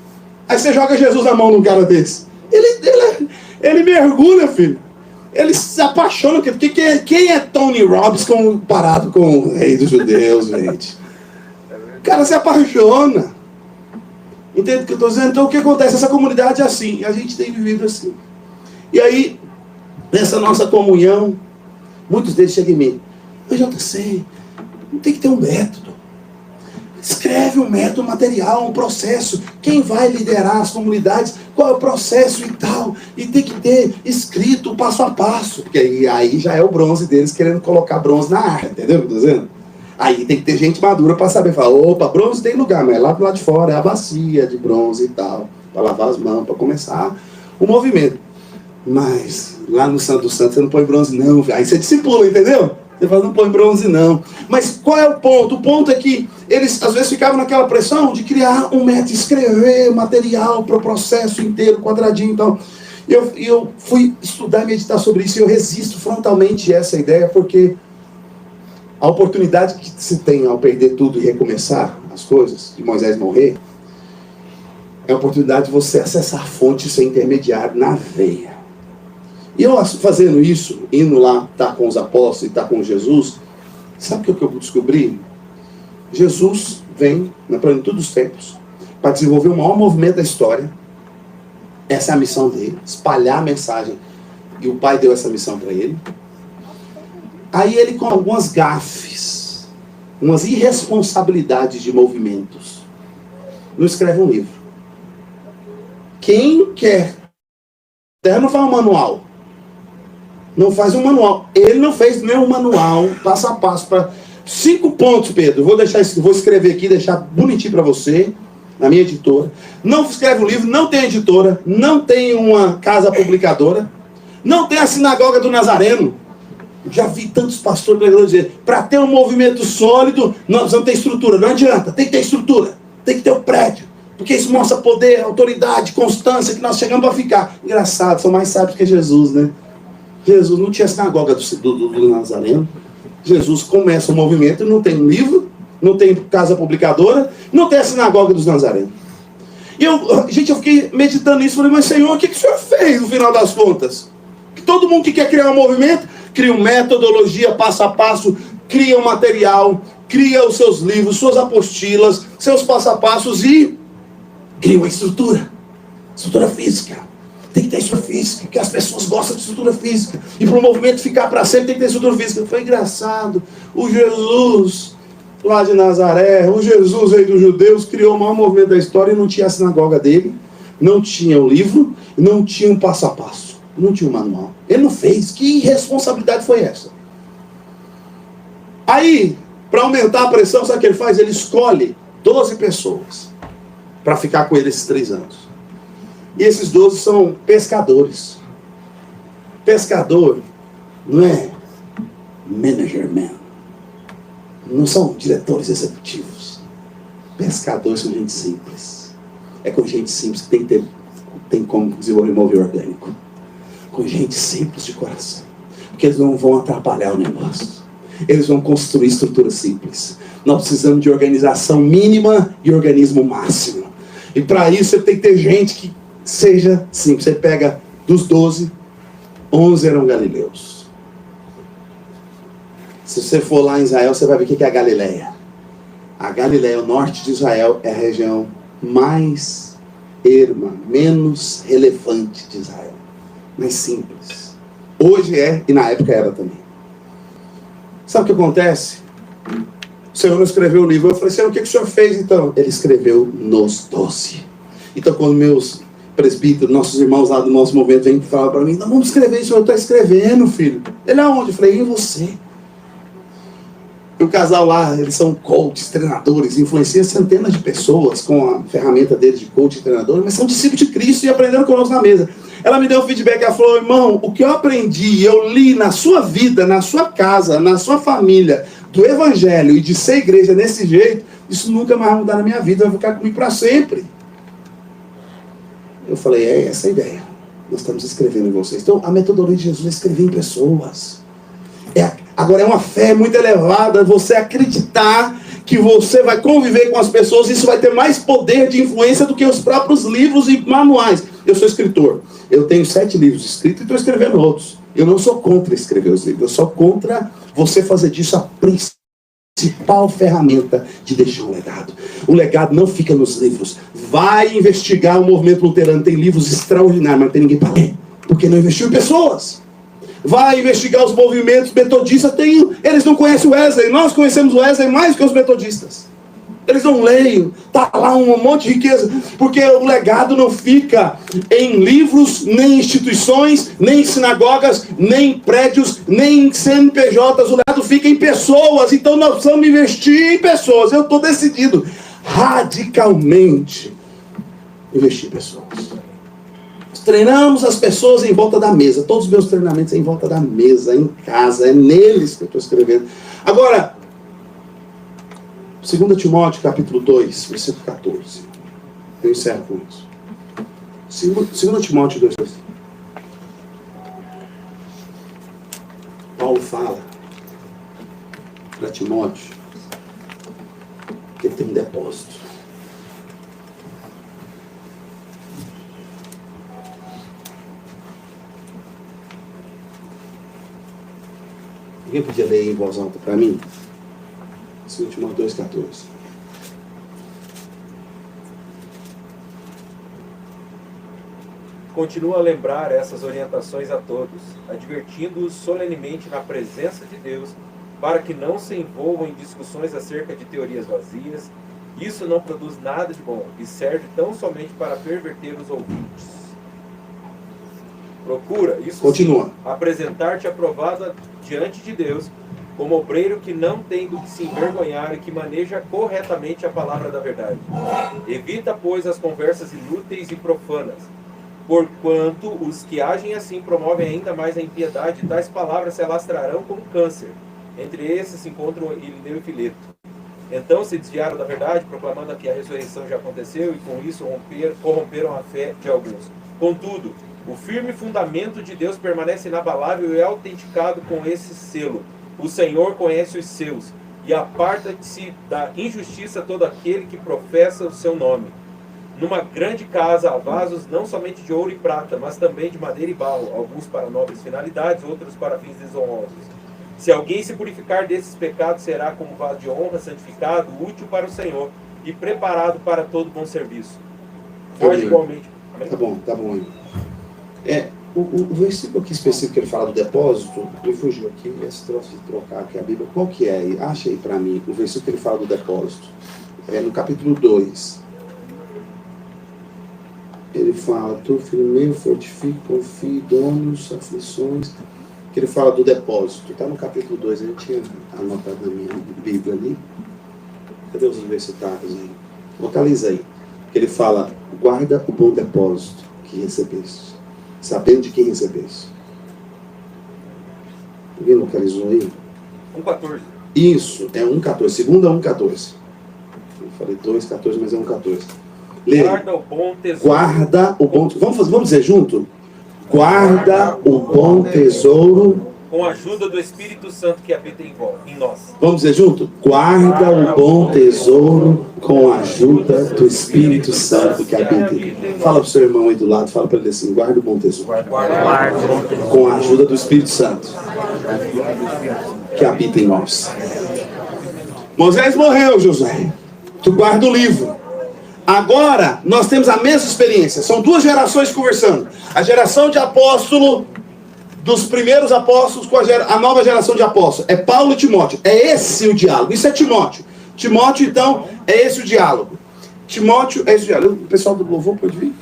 Aí você joga Jesus na mão num cara desse. Ele mergulha, filho. Ele se apaixona. Porque quem é Tony Robbins comparado com o rei dos judeus, gente? O cara se apaixona. Entende o que eu estou dizendo? Então o que acontece? Essa comunidade é assim. E a gente tem vivido assim. E aí, nessa nossa comunhão, muitos deles chegam em mim. Mas JC, não tem que ter um método. Escreve um método material, um processo. Quem vai liderar as comunidades? Qual é o processo e tal? E tem que ter escrito passo a passo. Porque aí já é o bronze deles querendo colocar bronze na área. Entendeu o que eu estou dizendo? Aí tem que ter gente madura para saber. Falar, opa, bronze tem lugar, mas lá do lado de fora é a bacia de bronze e tal. Para lavar as mãos, para começar o movimento. Mas lá no Santo dos Santos você não põe bronze não. Aí você discipula, entendeu? Você fala, não põe bronze não. Mas qual é o ponto? O ponto é que eles às vezes ficavam naquela pressão de criar um método, escrever material para o processo inteiro, quadradinho e tal. E eu fui estudar e meditar sobre isso e eu resisto frontalmente a essa ideia porque a oportunidade que se tem ao perder tudo e recomeçar as coisas, de Moisés morrer, é a oportunidade de você acessar a fonte sem intermediário na veia. E eu fazendo isso, indo lá, estar com os apóstolos e estar com Jesus, sabe o que eu descobri? Jesus vem na plenitude dos tempos para desenvolver o maior movimento da história. Essa é a missão dele, espalhar a mensagem. E o Pai deu essa missão para ele. Aí ele, com algumas gafes, umas irresponsabilidades de movimentos, não escreve um livro. Quem quer? Não faz um manual. Não faz um manual. Ele não fez nem um manual, passo a passo, para 5 pontos, Pedro. Vou escrever aqui, deixar bonitinho para você, na minha editora. Não escreve um livro, não tem editora, não tem uma casa publicadora, não tem a sinagoga do Nazareno. Já vi tantos pastores pregadores dizer, para ter um movimento sólido, nós vamos ter estrutura. Não adianta, tem que ter estrutura, tem que ter o prédio. Porque isso mostra poder, autoridade, constância, que nós chegamos para ficar. Engraçado, são mais sábios que Jesus, né? Jesus não tinha sinagoga do Nazareno. Jesus começa o movimento e não tem um livro, não tem casa publicadora, não tem a sinagoga dos Nazarenos. E eu fiquei meditando nisso, falei, mas Senhor, o que o Senhor fez no final das contas? Que todo mundo que quer criar um movimento, cria uma metodologia passo a passo, cria um material, cria os seus livros, suas apostilas, seus passo a passos e cria uma estrutura física. Tem que ter estrutura física, porque as pessoas gostam de estrutura física. E para o movimento ficar para sempre, tem que ter estrutura física. Foi engraçado. O Jesus lá de Nazaré, o Jesus aí dos judeus, criou o maior movimento da história e não tinha a sinagoga dele, não tinha o livro, não tinha um passo a passo, não tinha um manual. Ele não fez. Que irresponsabilidade foi essa? Aí, para aumentar a pressão, sabe o que ele faz? Ele escolhe 12 pessoas para ficar com ele esses 3 anos. E esses 12 são pescadores. Pescador não é manager man. Não são diretores executivos. Pescadores são gente simples. É com gente simples que tem como desenvolver mover orgânico. Com gente simples de coração. Porque eles não vão atrapalhar o negócio. Eles vão construir estrutura simples. Nós precisamos de organização mínima e organismo máximo. E para isso você tem que ter gente que seja simples. Você pega dos 12, 11 eram galileus. Se você for lá em Israel, você vai ver o que é a Galileia. A Galileia, o norte de Israel, é a região mais erma, menos relevante de Israel. Mais simples. Hoje é, e na época era também. Sabe o que acontece? O Senhor não escreveu o livro. Eu falei, Senhor, o que o Senhor fez então? Ele escreveu nos 12. Então quando meus presbíteros, nossos irmãos lá do nosso movimento vêm falar para mim, não, vamos escrever isso, eu estou escrevendo, filho. Ele aonde? Eu falei, em você. E o casal lá, eles são coaches, treinadores, influenciam centenas de pessoas com a ferramenta deles de coach e treinador, mas são discípulos de Cristo e aprenderam conosco na mesa. Ela me deu um feedback, ela falou, irmão, o que eu aprendi, eu li na sua vida, na sua casa, na sua família, do evangelho e de ser igreja desse jeito, isso nunca mais vai mudar na minha vida, vai ficar comigo para sempre. Eu falei, é essa a ideia. Nós estamos escrevendo em vocês. Então, a metodologia de Jesus é escrever em pessoas. Agora, é uma fé muito elevada você acreditar que você vai conviver com as pessoas, isso vai ter mais poder de influência do que os próprios livros e manuais. Eu sou escritor. Eu tenho 7 livros escritos e estou escrevendo outros. Eu não sou contra escrever os livros. Eu sou contra você fazer disso a principal ferramenta de deixar um legado. O legado não fica nos livros. Vai investigar o movimento luterano. Tem livros extraordinários, mas não tem ninguém para ler. Porque não investiu em pessoas. Vai investigar os movimentos metodistas. Eles não conhecem o Wesley. Nós conhecemos o Wesley mais que os metodistas. Eles não leem. Está lá um monte de riqueza. Porque o legado não fica em livros, nem instituições, nem sinagogas, nem prédios, nem CNPJs. O legado fica em pessoas. Então nós precisamos investir em pessoas. Eu estou decidido radicalmente investir em pessoas. Treinamos as pessoas em volta da mesa. Todos os meus treinamentos é em volta da mesa, em casa. É neles que eu estou escrevendo. Agora, 2 Timóteo, capítulo 2, versículo 14. Eu encerro com isso. 2 Timóteo 2. Paulo fala para Timóteo que ele tem um depósito. Alguém podia ler em voz alta para mim? 2 Timóteo 2,14. Continua a lembrar essas orientações a todos, advertindo-os solenemente na presença de Deus, para que não se envolvam em discussões acerca de teorias vazias. Isso não produz nada de bom e serve tão somente para perverter os ouvintes. Procura, isso continua, sim, apresentar-te aprovado diante de Deus, como obreiro que não tem do que se envergonhar e que maneja corretamente a palavra da verdade. Evita, pois, as conversas inúteis e profanas, porquanto os que agem assim promovem ainda mais a impiedade, e tais palavras se alastrarão como câncer. Entre esses se encontram Himeneu e Fileto. Então se desviaram da verdade, proclamando que a ressurreição já aconteceu, e com isso corromperam a fé de alguns. Contudo, o firme fundamento de Deus permanece inabalável e é autenticado com esse selo. O Senhor conhece os seus, e aparta-se da injustiça todo aquele que professa o seu nome. Numa grande casa há vasos não somente de ouro e prata, mas também de madeira e barro, alguns para nobres finalidades, outros para fins desonrosos. Se alguém se purificar desses pecados, será como vaso de honra, santificado, útil para o Senhor e preparado para todo bom serviço. Foge igualmente. Amém? Tá bom. O versículo aqui específico que ele fala do depósito, me fugiu aqui, esse troço de trocar aqui a Bíblia, qual que é? Acha aí para mim, o versículo que ele fala do depósito. É no capítulo 2. Ele fala, tu filho meu, fortifique, confie, dons, aflições, que ele fala do depósito. Está no capítulo 2, eu tinha anotado na minha Bíblia ali. Cadê os universitários aí? Localiza aí. Ele fala, guarda o bom depósito que recebeste, sabendo de quem recebeste. Alguém localizou aí? 1,14. Isso, é 1,14. Segunda 1,14. Eu falei 2,14, mas é 1,14. Lê. Guarda o bom tesouro. Guarda o bom... Vamos dizer junto? Guarda o bom tesouro... Com a ajuda do Espírito Santo que habita em nós. Vamos dizer junto? Guarda o bom tesouro com a ajuda do Espírito Santo que habita em nós. Fala pro seu irmão aí do lado, fala para ele assim, guarda o bom tesouro. Com a ajuda do Espírito Santo que habita em nós. Moisés morreu, Josué. Tu guarda o livro. Agora, nós temos a mesma experiência. São duas gerações conversando. A geração de apóstolo, dos primeiros apóstolos, com a nova geração de apóstolos. É Paulo e Timóteo. É esse o diálogo. Isso é Timóteo. Timóteo, então, é esse o diálogo. Timóteo é esse o diálogo. O pessoal do louvor pode vir?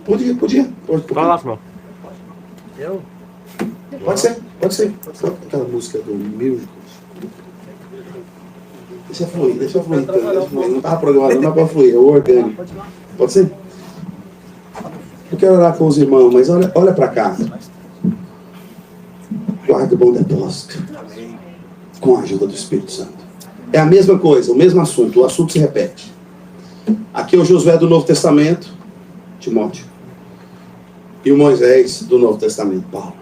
Podia. Vai lá, irmão. Pode ser. Aquela música do Miracles. Deixa fluir. Não estava programado, não é para fluir, é o orgânico. Pode ser? Eu quero orar com os irmãos, mas olha para cá. Guarda o bom depósito. Com a ajuda do Espírito Santo. É a mesma coisa, o mesmo assunto. O assunto se repete. Aqui é o Josué do Novo Testamento, Timóteo. E o Moisés do Novo Testamento, Paulo.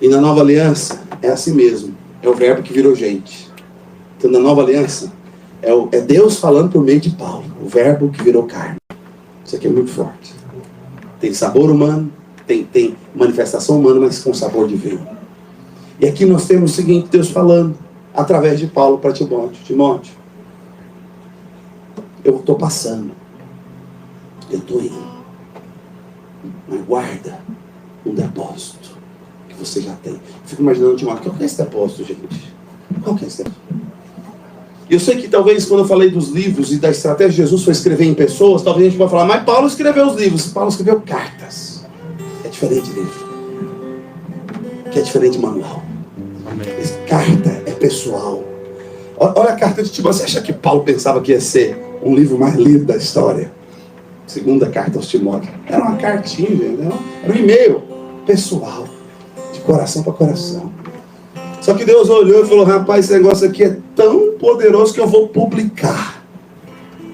E na Nova Aliança, é assim mesmo. É o verbo que virou gente. Então na Nova Aliança, é Deus falando por meio de Paulo. O verbo que virou carne. Isso aqui é muito forte. Tem sabor humano, tem manifestação humana, mas com sabor divino. E aqui nós temos o seguinte, Deus falando, através de Paulo para Timóteo. Timóteo, eu estou passando. Eu estou indo. Mas guarda um depósito que você já tem. Eu fico imaginando, Timóteo, qual que é esse depósito, gente? Qual que é esse depósito? Eu sei que talvez quando eu falei dos livros e da estratégia de Jesus foi escrever em pessoas, talvez a gente vai falar, mas Paulo escreveu os livros. Paulo escreveu cartas. É diferente de livro. Que é diferente de manual. Carta é pessoal. Olha a carta de Timóteo. Você acha que Paulo pensava que ia ser um livro mais lido da história? Segunda carta aos Timóteo. Era uma cartinha, entendeu? Era um e-mail pessoal. De coração para coração. Só que Deus olhou e falou, rapaz, esse negócio aqui é tão poderoso que eu vou publicar.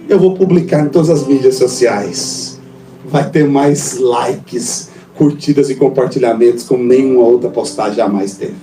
Eu vou publicar em todas as mídias sociais. Vai ter mais likes, curtidas e compartilhamentos como nenhuma outra postagem jamais teve.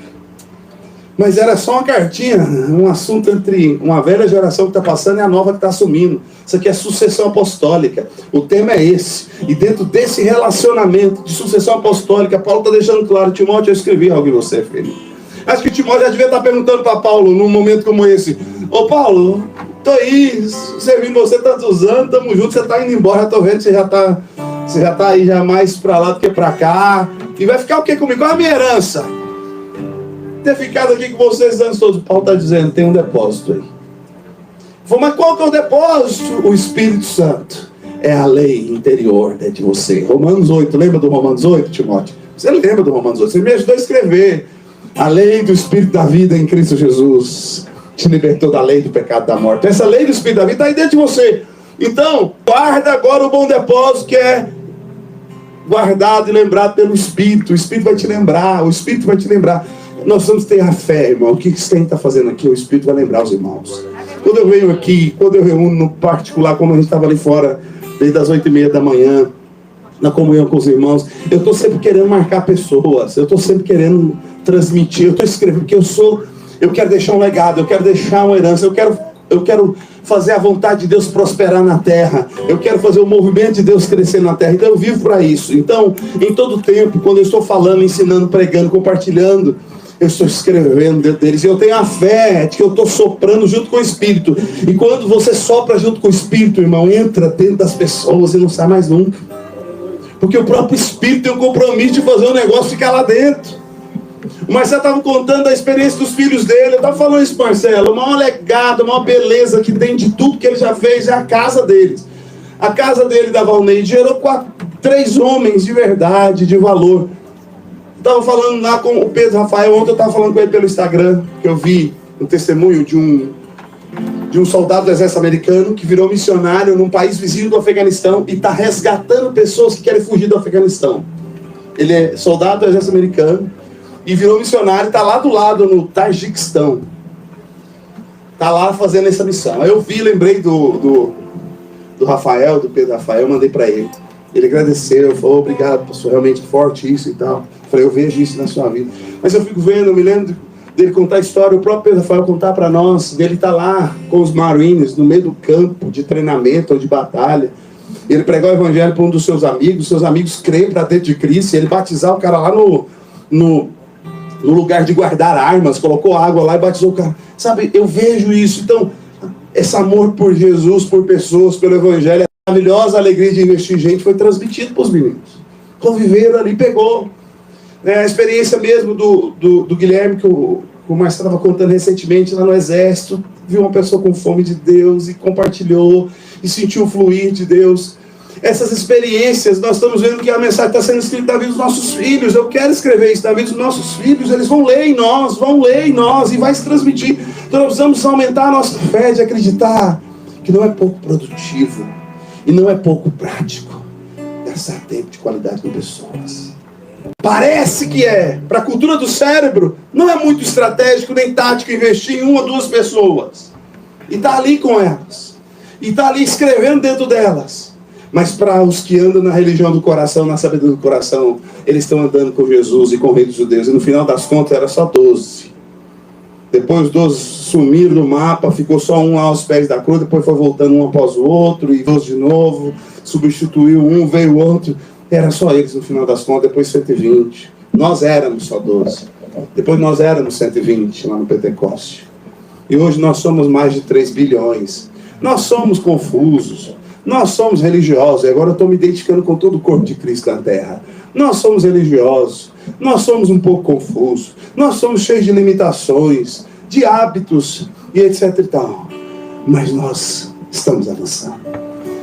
Mas era só uma cartinha, um assunto entre uma velha geração que está passando e a nova que está assumindo. Isso aqui é sucessão apostólica. O tema é esse. E dentro desse relacionamento de sucessão apostólica, Paulo está deixando claro, Timóteo, eu escrevi algo em você, filho. Acho que Timóteo já devia estar perguntando para Paulo num momento como esse. Ô Paulo, tô aí, servindo você tantos anos, tamo junto, você tá indo embora, tô vendo que você já tá aí já mais para lá do que para cá. E vai ficar o que comigo? Qual é a minha herança? Ter ficado aqui com vocês anos todos. Paulo está dizendo, tem um depósito aí. Falei, mas qual que é o depósito? O Espírito Santo. É a lei interior dentro de você. Romanos 8, lembra do Romanos 8, Timóteo? Você lembra do Romanos 8? Você me ajudou a escrever. A lei do Espírito da vida em Cristo Jesus te libertou da lei do pecado e da morte. Essa lei do Espírito da vida está aí dentro de você. Então, guarda agora o bom depósito que é guardado e lembrado pelo Espírito. O Espírito vai te lembrar, o Espírito vai te lembrar. Nós vamos ter a fé, irmão. O que você está fazendo aqui? O Espírito vai lembrar os irmãos. Quando eu venho aqui, quando eu reúno no particular, como a gente estava ali fora, desde as 8h30 da manhã, na comunhão com os irmãos, eu estou sempre querendo marcar pessoas, eu estou sempre querendo transmitir, eu estou escrevendo, porque eu quero deixar um legado, eu quero deixar uma herança, eu quero fazer a vontade de Deus prosperar na terra, eu quero fazer o movimento de Deus crescer na terra, então eu vivo para isso. Então, em todo tempo, quando eu estou falando, ensinando, pregando, compartilhando, eu estou escrevendo dentro deles, e eu tenho a fé de que eu estou soprando junto com o Espírito, e quando você sopra junto com o Espírito, irmão, entra dentro das pessoas e não sai mais nunca, porque o próprio Espírito tem o compromisso de fazer o negócio ficar lá dentro. O Marcelo estava contando a experiência dos filhos dele. Eu estava falando isso, Marcelo. O maior legado, a maior beleza que tem de tudo que ele já fez é a casa deles. A casa dele da Valneide gerou 3 homens de verdade, de valor. Estava falando lá com o Pedro Rafael, ontem eu estava falando com ele pelo Instagram, que eu vi um testemunho de um soldado do exército americano que virou missionário num país vizinho do Afeganistão e está resgatando pessoas que querem fugir do Afeganistão. Ele é soldado do exército americano e virou missionário, está lá do lado, no Tajiquistão. Está lá fazendo essa missão. Aí eu lembrei do Rafael, do Pedro Rafael, mandei para ele. Ele agradeceu, falou, obrigado, pastor, realmente forte isso e tal. Falei, eu vejo isso na sua vida. Mas eu fico vendo, eu me lembro dele contar a história, o próprio Pedro Rafael contar para nós, dele estar lá com os Marines, no meio do campo de treinamento ou de batalha. Ele pregar o evangelho para um dos seus amigos creem para dentro de Cristo, e ele batizar o cara lá no lugar de guardar armas, colocou água lá e batizou o cara. Sabe, eu vejo isso. Então, esse amor por Jesus, por pessoas, pelo evangelho, a maravilhosa alegria de investir em gente foi transmitida para os meninos. Conviveram ali, pegou. A experiência mesmo do Guilherme, que o Marcelo estava contando recentemente lá no exército, viu uma pessoa com fome de Deus e compartilhou e sentiu o fluir de Deus. Essas experiências, nós estamos vendo que a mensagem está sendo escrita na vida dos nossos filhos. Eu quero escrever isso na vida dos nossos filhos. Eles vão ler em nós e vai se transmitir. Então nós precisamos aumentar a nossa fé de acreditar que não é pouco produtivo e não é pouco prático gastar tempo de qualidade com pessoas. Parece que é. Para a cultura do cérebro, não é muito estratégico nem tático investir em uma ou duas pessoas. E está ali com elas. E está ali escrevendo dentro delas. Mas para os que andam na religião do coração, na sabedoria do coração, eles estão andando com Jesus e com o rei dos judeus. E no final das contas era só 12. Depois 12 sumiram no mapa, ficou só um lá aos pés da cruz, depois foi voltando um após o outro, e 12 de novo, substituiu um, veio o outro. Era só eles no final das contas, depois 120. Nós éramos só 12. Depois nós éramos 120 lá no Pentecoste. E hoje nós somos mais de 3 bilhões. Nós somos confusos. Nós somos religiosos. E agora eu estou me identificando com todo o corpo de Cristo na terra. Nós somos religiosos. Nós somos um pouco confusos. Nós somos cheios de limitações, de hábitos e etc e tal. Mas nós estamos avançando.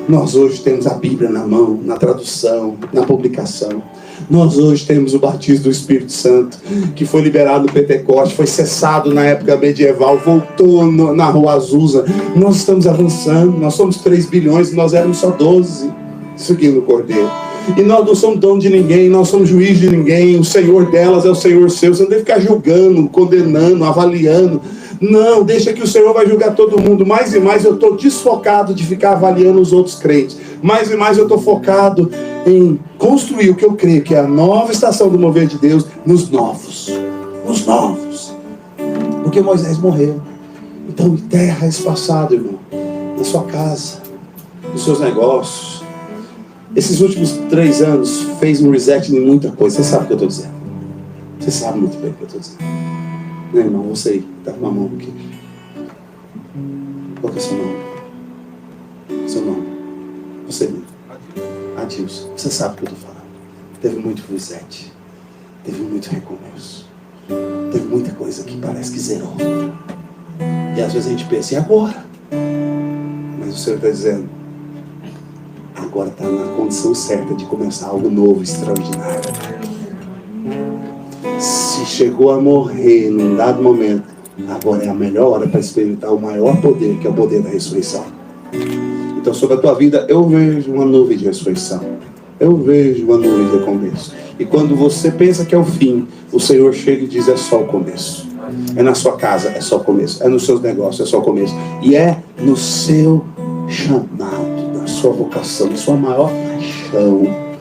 Nós hoje temos a Bíblia na mão, na tradução, na publicação. Nós hoje temos o batismo do Espírito Santo, que foi liberado no Pentecoste, foi cessado na época medieval, voltou na Rua Azusa. Nós estamos avançando, nós somos 3 bilhões e nós éramos só 12, seguindo o Cordeiro. E nós não somos dono de ninguém, nós somos juiz de ninguém, o Senhor delas é o Senhor seu. Você não deve ficar julgando, condenando, avaliando. Não, deixa que o Senhor vai julgar todo mundo. Mais e mais eu estou desfocado de ficar avaliando os outros crentes. Mais e mais eu estou focado em construir o que eu creio que é a nova estação do mover de Deus nos novos. Nos novos. Porque Moisés morreu. Então enterra esse passado, irmão. Na sua casa, nos seus negócios. Esses últimos 3 anos fez um reset em muita coisa. Você sabe o que eu estou dizendo. Você sabe muito bem o que eu estou dizendo. Meu irmão, você aí, está com uma mão aqui. Qual que é o seu nome? Seu nome? Você mesmo. Adilson. Você sabe o que eu estou falando. Teve muito reset. Teve muito recomeço. Teve muita coisa que parece que zerou. E às vezes a gente pensa, e agora? Mas o Senhor está dizendo, agora está na condição certa de começar algo novo, extraordinário. Se chegou a morrer num dado momento, agora é a melhor hora para experimentar o maior poder, que é o poder da ressurreição. Então sobre a tua vida eu vejo uma nuvem de ressurreição. Eu vejo uma nuvem de recomeço. E quando você pensa que é o fim, o Senhor chega e diz, é só o começo. É na sua casa, é só o começo. É nos seus negócios, é só o começo. E é no seu chamado, na sua vocação, na sua maior paixão.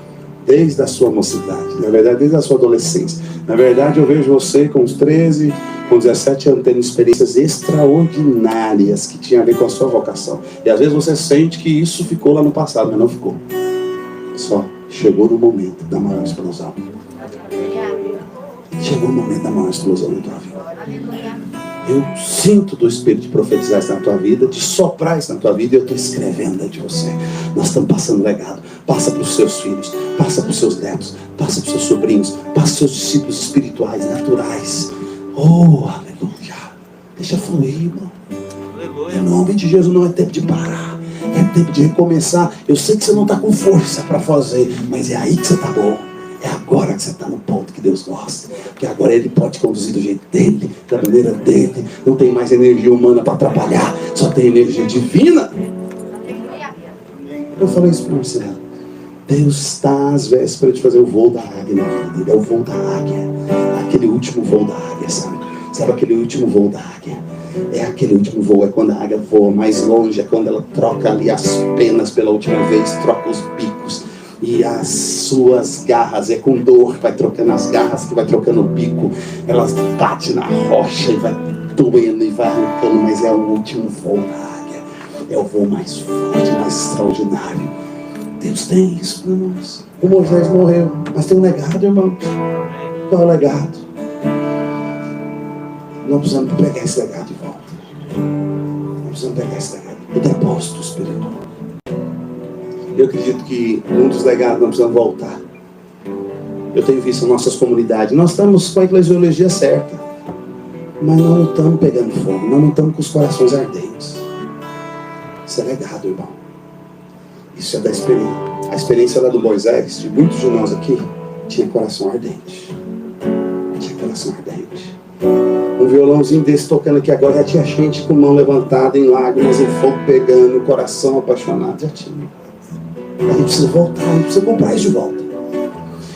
Desde a sua mocidade, na verdade, desde a sua adolescência. Na verdade, eu vejo você com uns 13, com 17 anos, tendo experiências extraordinárias que tinham a ver com a sua vocação. E às vezes você sente que isso ficou lá no passado, mas não ficou. Só chegou no momento da maior explosão. Chegou o momento da maior explosão na tua vida. Eu sinto do Espírito de profetizar isso na tua vida, de soprar isso na tua vida, e eu estou escrevendo dentro de você. Nós estamos passando legado. Passa para os seus filhos, passa para os seus netos, passa para os seus sobrinhos, passa para os seus discípulos espirituais, naturais. Oh, aleluia. Deixa fluir, irmão. Aleluia. Em nome de Jesus, não é tempo de parar. É tempo de recomeçar. Eu sei que você não está com força para fazer, mas é aí que você está bom. É agora que você está no ponto que Deus gosta. Porque agora Ele pode conduzir do jeito dele, da maneira dele. Não tem mais energia humana para atrapalhar. Só tem energia divina. Eu falei isso para o Marcelo. Deus está às vésperas de fazer o voo da águia na vida dele. É o voo da águia. Aquele último voo da águia, sabe? Sabe aquele último voo da águia? É aquele último voo, é quando a águia voa mais longe, é quando ela troca ali as penas pela última vez, troca os bicos e as suas garras, é com dor, vai trocando as garras, que vai trocando o bico, elas batem na rocha e vai doendo e vai arrancando, mas é o último voo da águia, é o voo mais forte, mais extraordinário. Deus tem isso para nós. O Moisés morreu, mas tem um legado, irmão. Qual é o legado? Não precisamos pegar esse legado de volta. Não precisamos pegar esse legado. O depósito espiritual. Eu acredito que um dos legados nós precisamos voltar. Eu tenho visto nossas comunidades. Nós estamos com a eclesiologia certa. Mas nós não estamos pegando fogo. Nós não estamos com os corações ardentes. Isso é legado, irmão. Isso é da experiência. A experiência era do Moisés, de muitos de nós aqui, tinha coração ardente. Tinha coração ardente. Um violãozinho desse tocando aqui agora, já tinha gente com mão levantada em lágrimas, em fogo pegando, o coração apaixonado, já tinha. A gente precisa voltar, a gente precisa comprar isso de volta.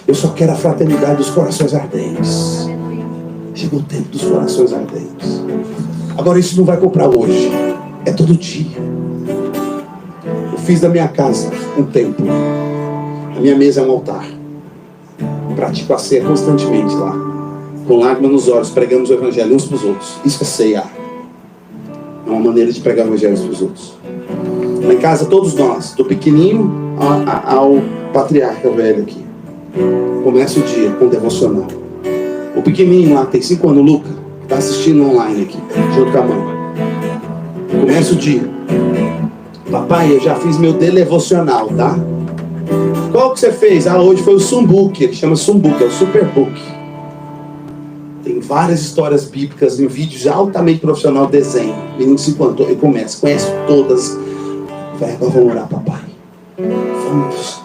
Eu só quero a fraternidade dos corações ardentes. Chegou o tempo dos corações ardentes. Agora isso não vai comprar hoje, é todo dia. Eu fiz da minha casa um templo. A minha mesa é um altar. Pratico a ceia constantemente lá. Com lágrimas nos olhos, pregamos o evangelho uns para os outros. Isso é ceia. É uma maneira de pregar o evangelho uns para os outros. Lá em casa, todos nós, do pequenininho ao patriarca velho aqui, começa o dia com devocional. O pequenininho lá, tem 5 anos, o Luca, está assistindo online aqui, junto com a mãe. Começa o dia. Papai, eu já fiz meu devocional, tá? Qual que você fez? Hoje foi o Sumbook, ele chama Sumbook, é o Superbook. Tem várias histórias bíblicas em vídeos altamente profissional, desenho. Menino de 5 anos, ele começa, conhece todas. Vai, agora vamos orar, papai. Vamos.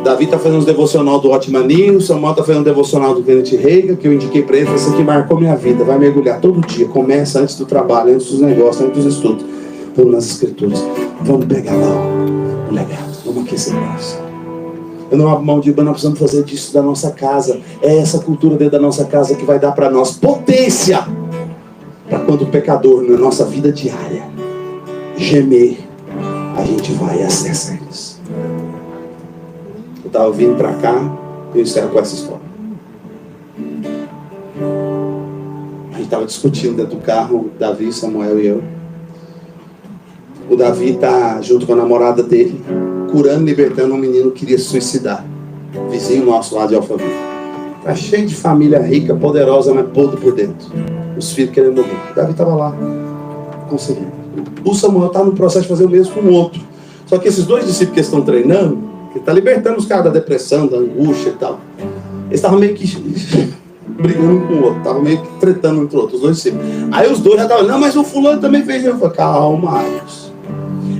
Davi está fazendo os devocional do Otmaninho, Samuel está fazendo o devocional do Kenneth Reagan, que eu indiquei para ele, esse aqui marcou minha vida. Vai mergulhar todo dia, começa antes do trabalho, antes dos negócios, antes dos estudos. Vamos nas escrituras. Vamos pegar lá o legado, vamos aquecer o coração. Eu não abro mão de nós precisamos fazer disso da nossa casa. É essa cultura dentro da nossa casa que vai dar para nós potência para quando o pecador na nossa vida diária gemer, a gente vai acessar eles. Eu estava vindo para cá, eu encerro com essa história. A gente estava discutindo dentro do carro, Davi, Samuel e eu. O Davi está junto com a namorada dele, curando e libertando um menino que queria se suicidar. Vizinho nosso lá de Alphaville. Está cheio de família rica, poderosa, mas podre por dentro. Os filhos querendo morrer. O Davi estava lá, conseguindo. O Samuel está no processo de fazer o mesmo com o outro. Só que esses dois discípulos que estão treinando, que está libertando os caras da depressão, da angústia e tal, eles estavam meio que brigando um com o outro, estavam meio que tretando entre outros, os dois discípulos. Aí os dois já estavam, não, mas o fulano também fez. Eu falei, calma,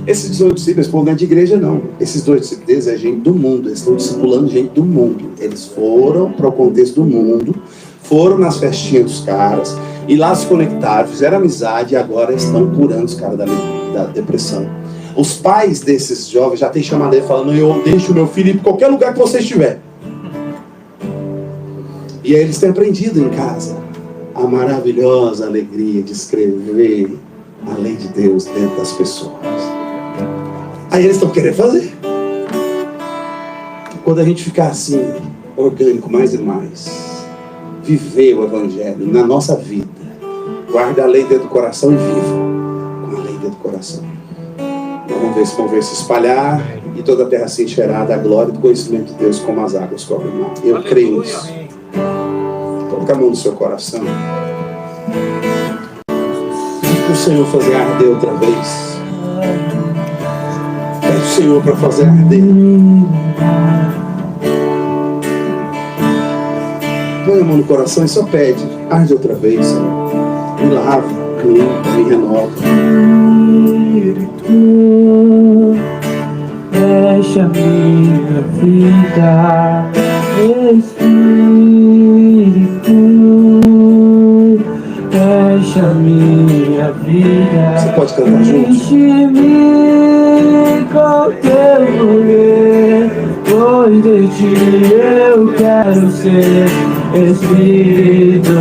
esses dois discípulos, esse povo não é de igreja não. Esses dois discípulos é gente do mundo. Eles estão discipulando gente do mundo. Eles foram para o contexto do mundo, foram nas festinhas dos caras e lá se conectaram, fizeram amizade e agora estão curando os caras da depressão. Os pais desses jovens já têm chamado ele falando, eu deixo o meu filho ir para qualquer lugar que você estiver. E aí eles têm aprendido em casa a maravilhosa alegria de escrever a lei de Deus dentro das pessoas. Aí eles estão querendo fazer. Quando a gente ficar assim, orgânico mais e mais, viver o Evangelho na nossa vida, guarda a lei dentro do coração e viva com a lei dentro do coração. Vamos ver esse conversa se espalhar e toda a terra se encherá da glória e do conhecimento de Deus como as águas cobrem o mar. Eu creio nisso. Coloca a mão no seu coração. Pede para o Senhor fazer arder outra vez. Pede o Senhor para fazer arder. Põe a mão no coração e só pede. Arde outra vez, Senhor. Me lava, me limpa, me renova. Deixa minha vida Enche a minha vida. Você pode cantar junto? Enche-me com teu poder, pois de ti eu quero ser. Espírito,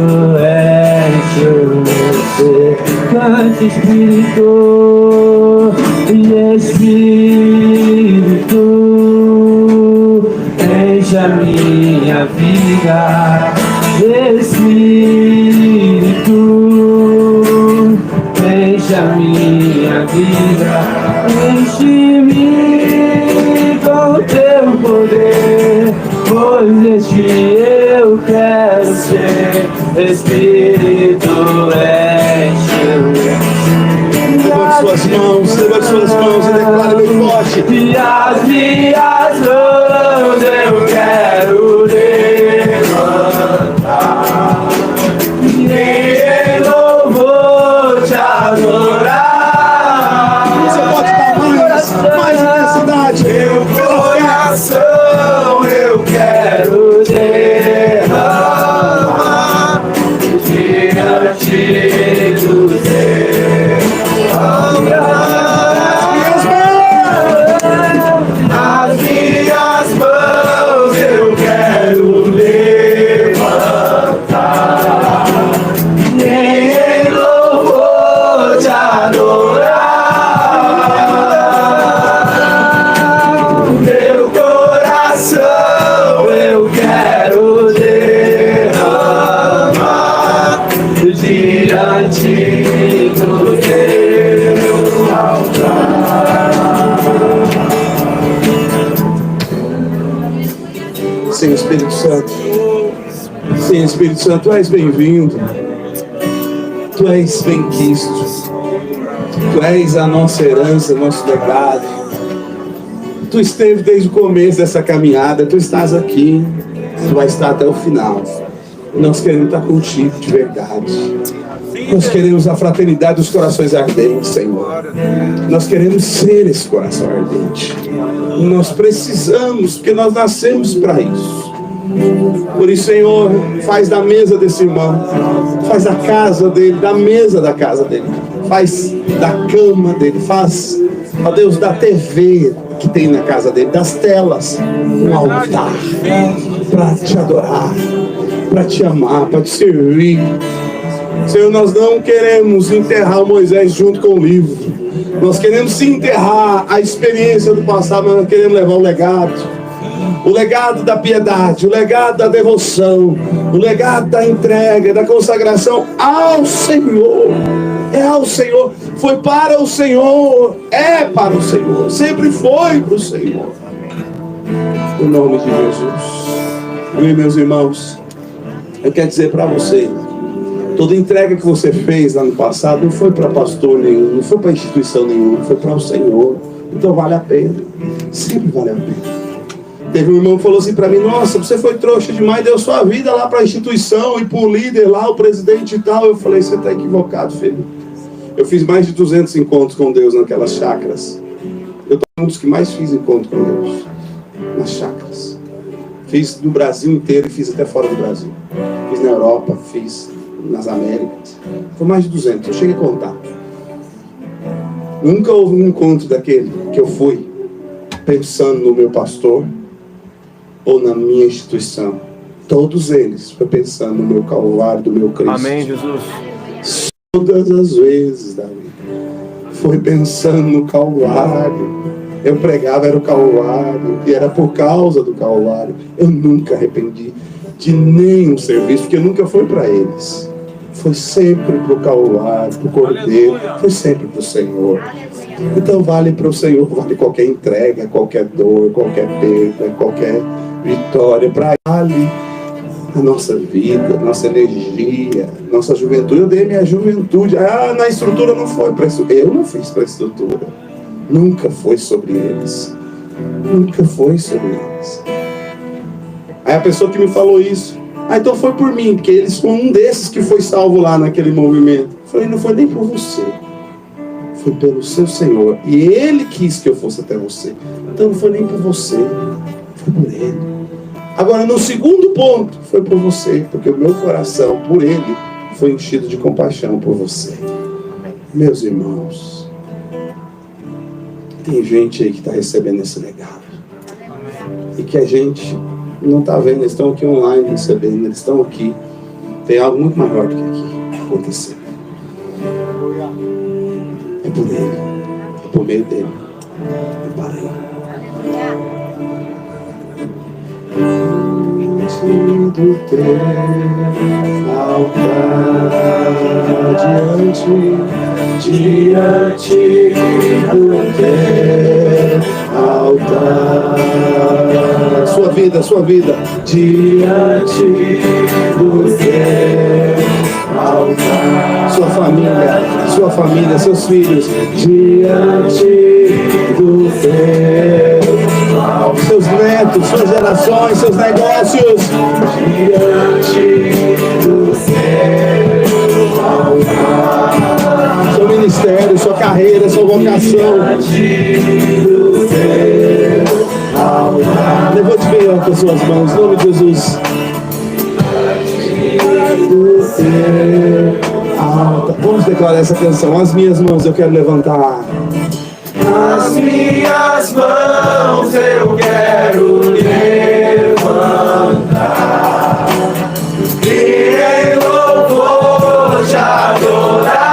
enche-me. Cante, Espírito, e Espírito, enche a minha vida. Espírito, enche a minha vida. Enche-me com teu poder, pois de ti eu quero ser. Espírito, enche-me. Levante suas mãos e declare bem forte. E as minhas mãos eu quero levantar e em louvor te adorar. Você pode dar mais intensidade. Meu coração eu quero derramar diante do teu altar. As minhas mãos eu quero levantar e em louvor te adorar. Meu coração eu quero derramar diante do teu altar. Senhor Espírito Santo, Senhor Espírito Santo, tu és bem-vindo, tu és bem-quisto, tu és a nossa herança, nosso legado. Tu esteve desde o começo dessa caminhada, tu estás aqui, tu vai estar até o final. Nós queremos estar contigo de verdade. Nós queremos a fraternidade dos corações ardentes, Senhor. Nós queremos ser esse coração ardente. Nós precisamos, porque nós nascemos para isso. Por isso, Senhor, faz da mesa desse irmão, faz da casa dele, da mesa da casa dele, faz da cama dele, faz, ó Deus, da TV que tem na casa dele, das telas, um altar para te adorar, para te amar, para te servir. Senhor, nós não queremos enterrar o Moisés junto com o livro. Nós queremos sim enterrar a experiência do passado, mas nós queremos levar o legado. O legado da piedade, o legado da devoção, o legado da entrega, da consagração ao Senhor. É ao Senhor. Foi para o Senhor. É para o Senhor. Sempre foi para o Senhor. Em nome de Jesus. E meus irmãos, eu quero dizer para você, toda entrega que você fez lá no passado não foi para pastor nenhum, não foi para instituição nenhuma, foi para o Senhor. Então vale a pena. Sempre vale a pena. Teve um irmão que falou assim para mim: nossa, você foi trouxa demais, deu sua vida lá para a instituição e para o líder lá, o presidente e tal. Eu falei: você está equivocado, filho. Eu fiz mais de 200 encontros com Deus naquelas chácaras. Eu estou um dos que mais fiz encontros com Deus nas chácaras. Fiz no Brasil inteiro e fiz até fora do Brasil. Fiz na Europa, fiz nas Américas. Foi mais de 200, eu cheguei a contar. Nunca houve um encontro daquele que eu fui pensando no meu pastor ou na minha instituição. Todos eles foi pensando no meu Calvário, do meu Cristo. Amém, Jesus. Todas as vezes, Davi, foi pensando no Calvário. Eu pregava, era o Calvário, e era por causa do Calvário. Eu nunca arrependi de nenhum serviço, porque nunca foi para eles. Foi sempre para o Calvário, para o Cordeiro, foi sempre para o Senhor. Então vale para o Senhor, vale qualquer entrega, qualquer dor, qualquer perda, qualquer vitória, para vale a nossa vida, nossa energia, nossa juventude. Eu dei minha juventude. Na estrutura não foi para isso. Eu não fiz para a estrutura. Nunca foi sobre eles. Nunca foi sobre eles. Aí a pessoa que me falou isso: então foi por mim, porque eles foram um desses que foi salvo lá naquele movimento. Eu falei: não foi nem por você. Foi pelo seu Senhor. E Ele quis que eu fosse até você. Então não foi nem por você. Foi por Ele. Agora, no segundo ponto, foi por você, porque o meu coração, por ele, foi enchido de compaixão por você. Meus irmãos, tem gente aí que está recebendo esse legado. E que a gente não está vendo, eles estão aqui online recebendo, eles estão aqui. Tem algo muito maior do que aqui acontecendo. É por ele, é por meio dele, é para ele. Do teu altar, diante do teu altar, sua vida, diante do teu altar, sua família, seus filhos, diante do teu altar, seus netos, suas gerações, seus negócios, diante do teu altar, seu ministério, sua carreira, sua vocação, diante do teu altar. Levante bem alto as suas mãos, em nome de Jesus. Diante do teu altar. Vamos declarar essa canção. As minhas mãos eu quero levantar. As minhas mãos eu quero levantar e em louvor te adorar.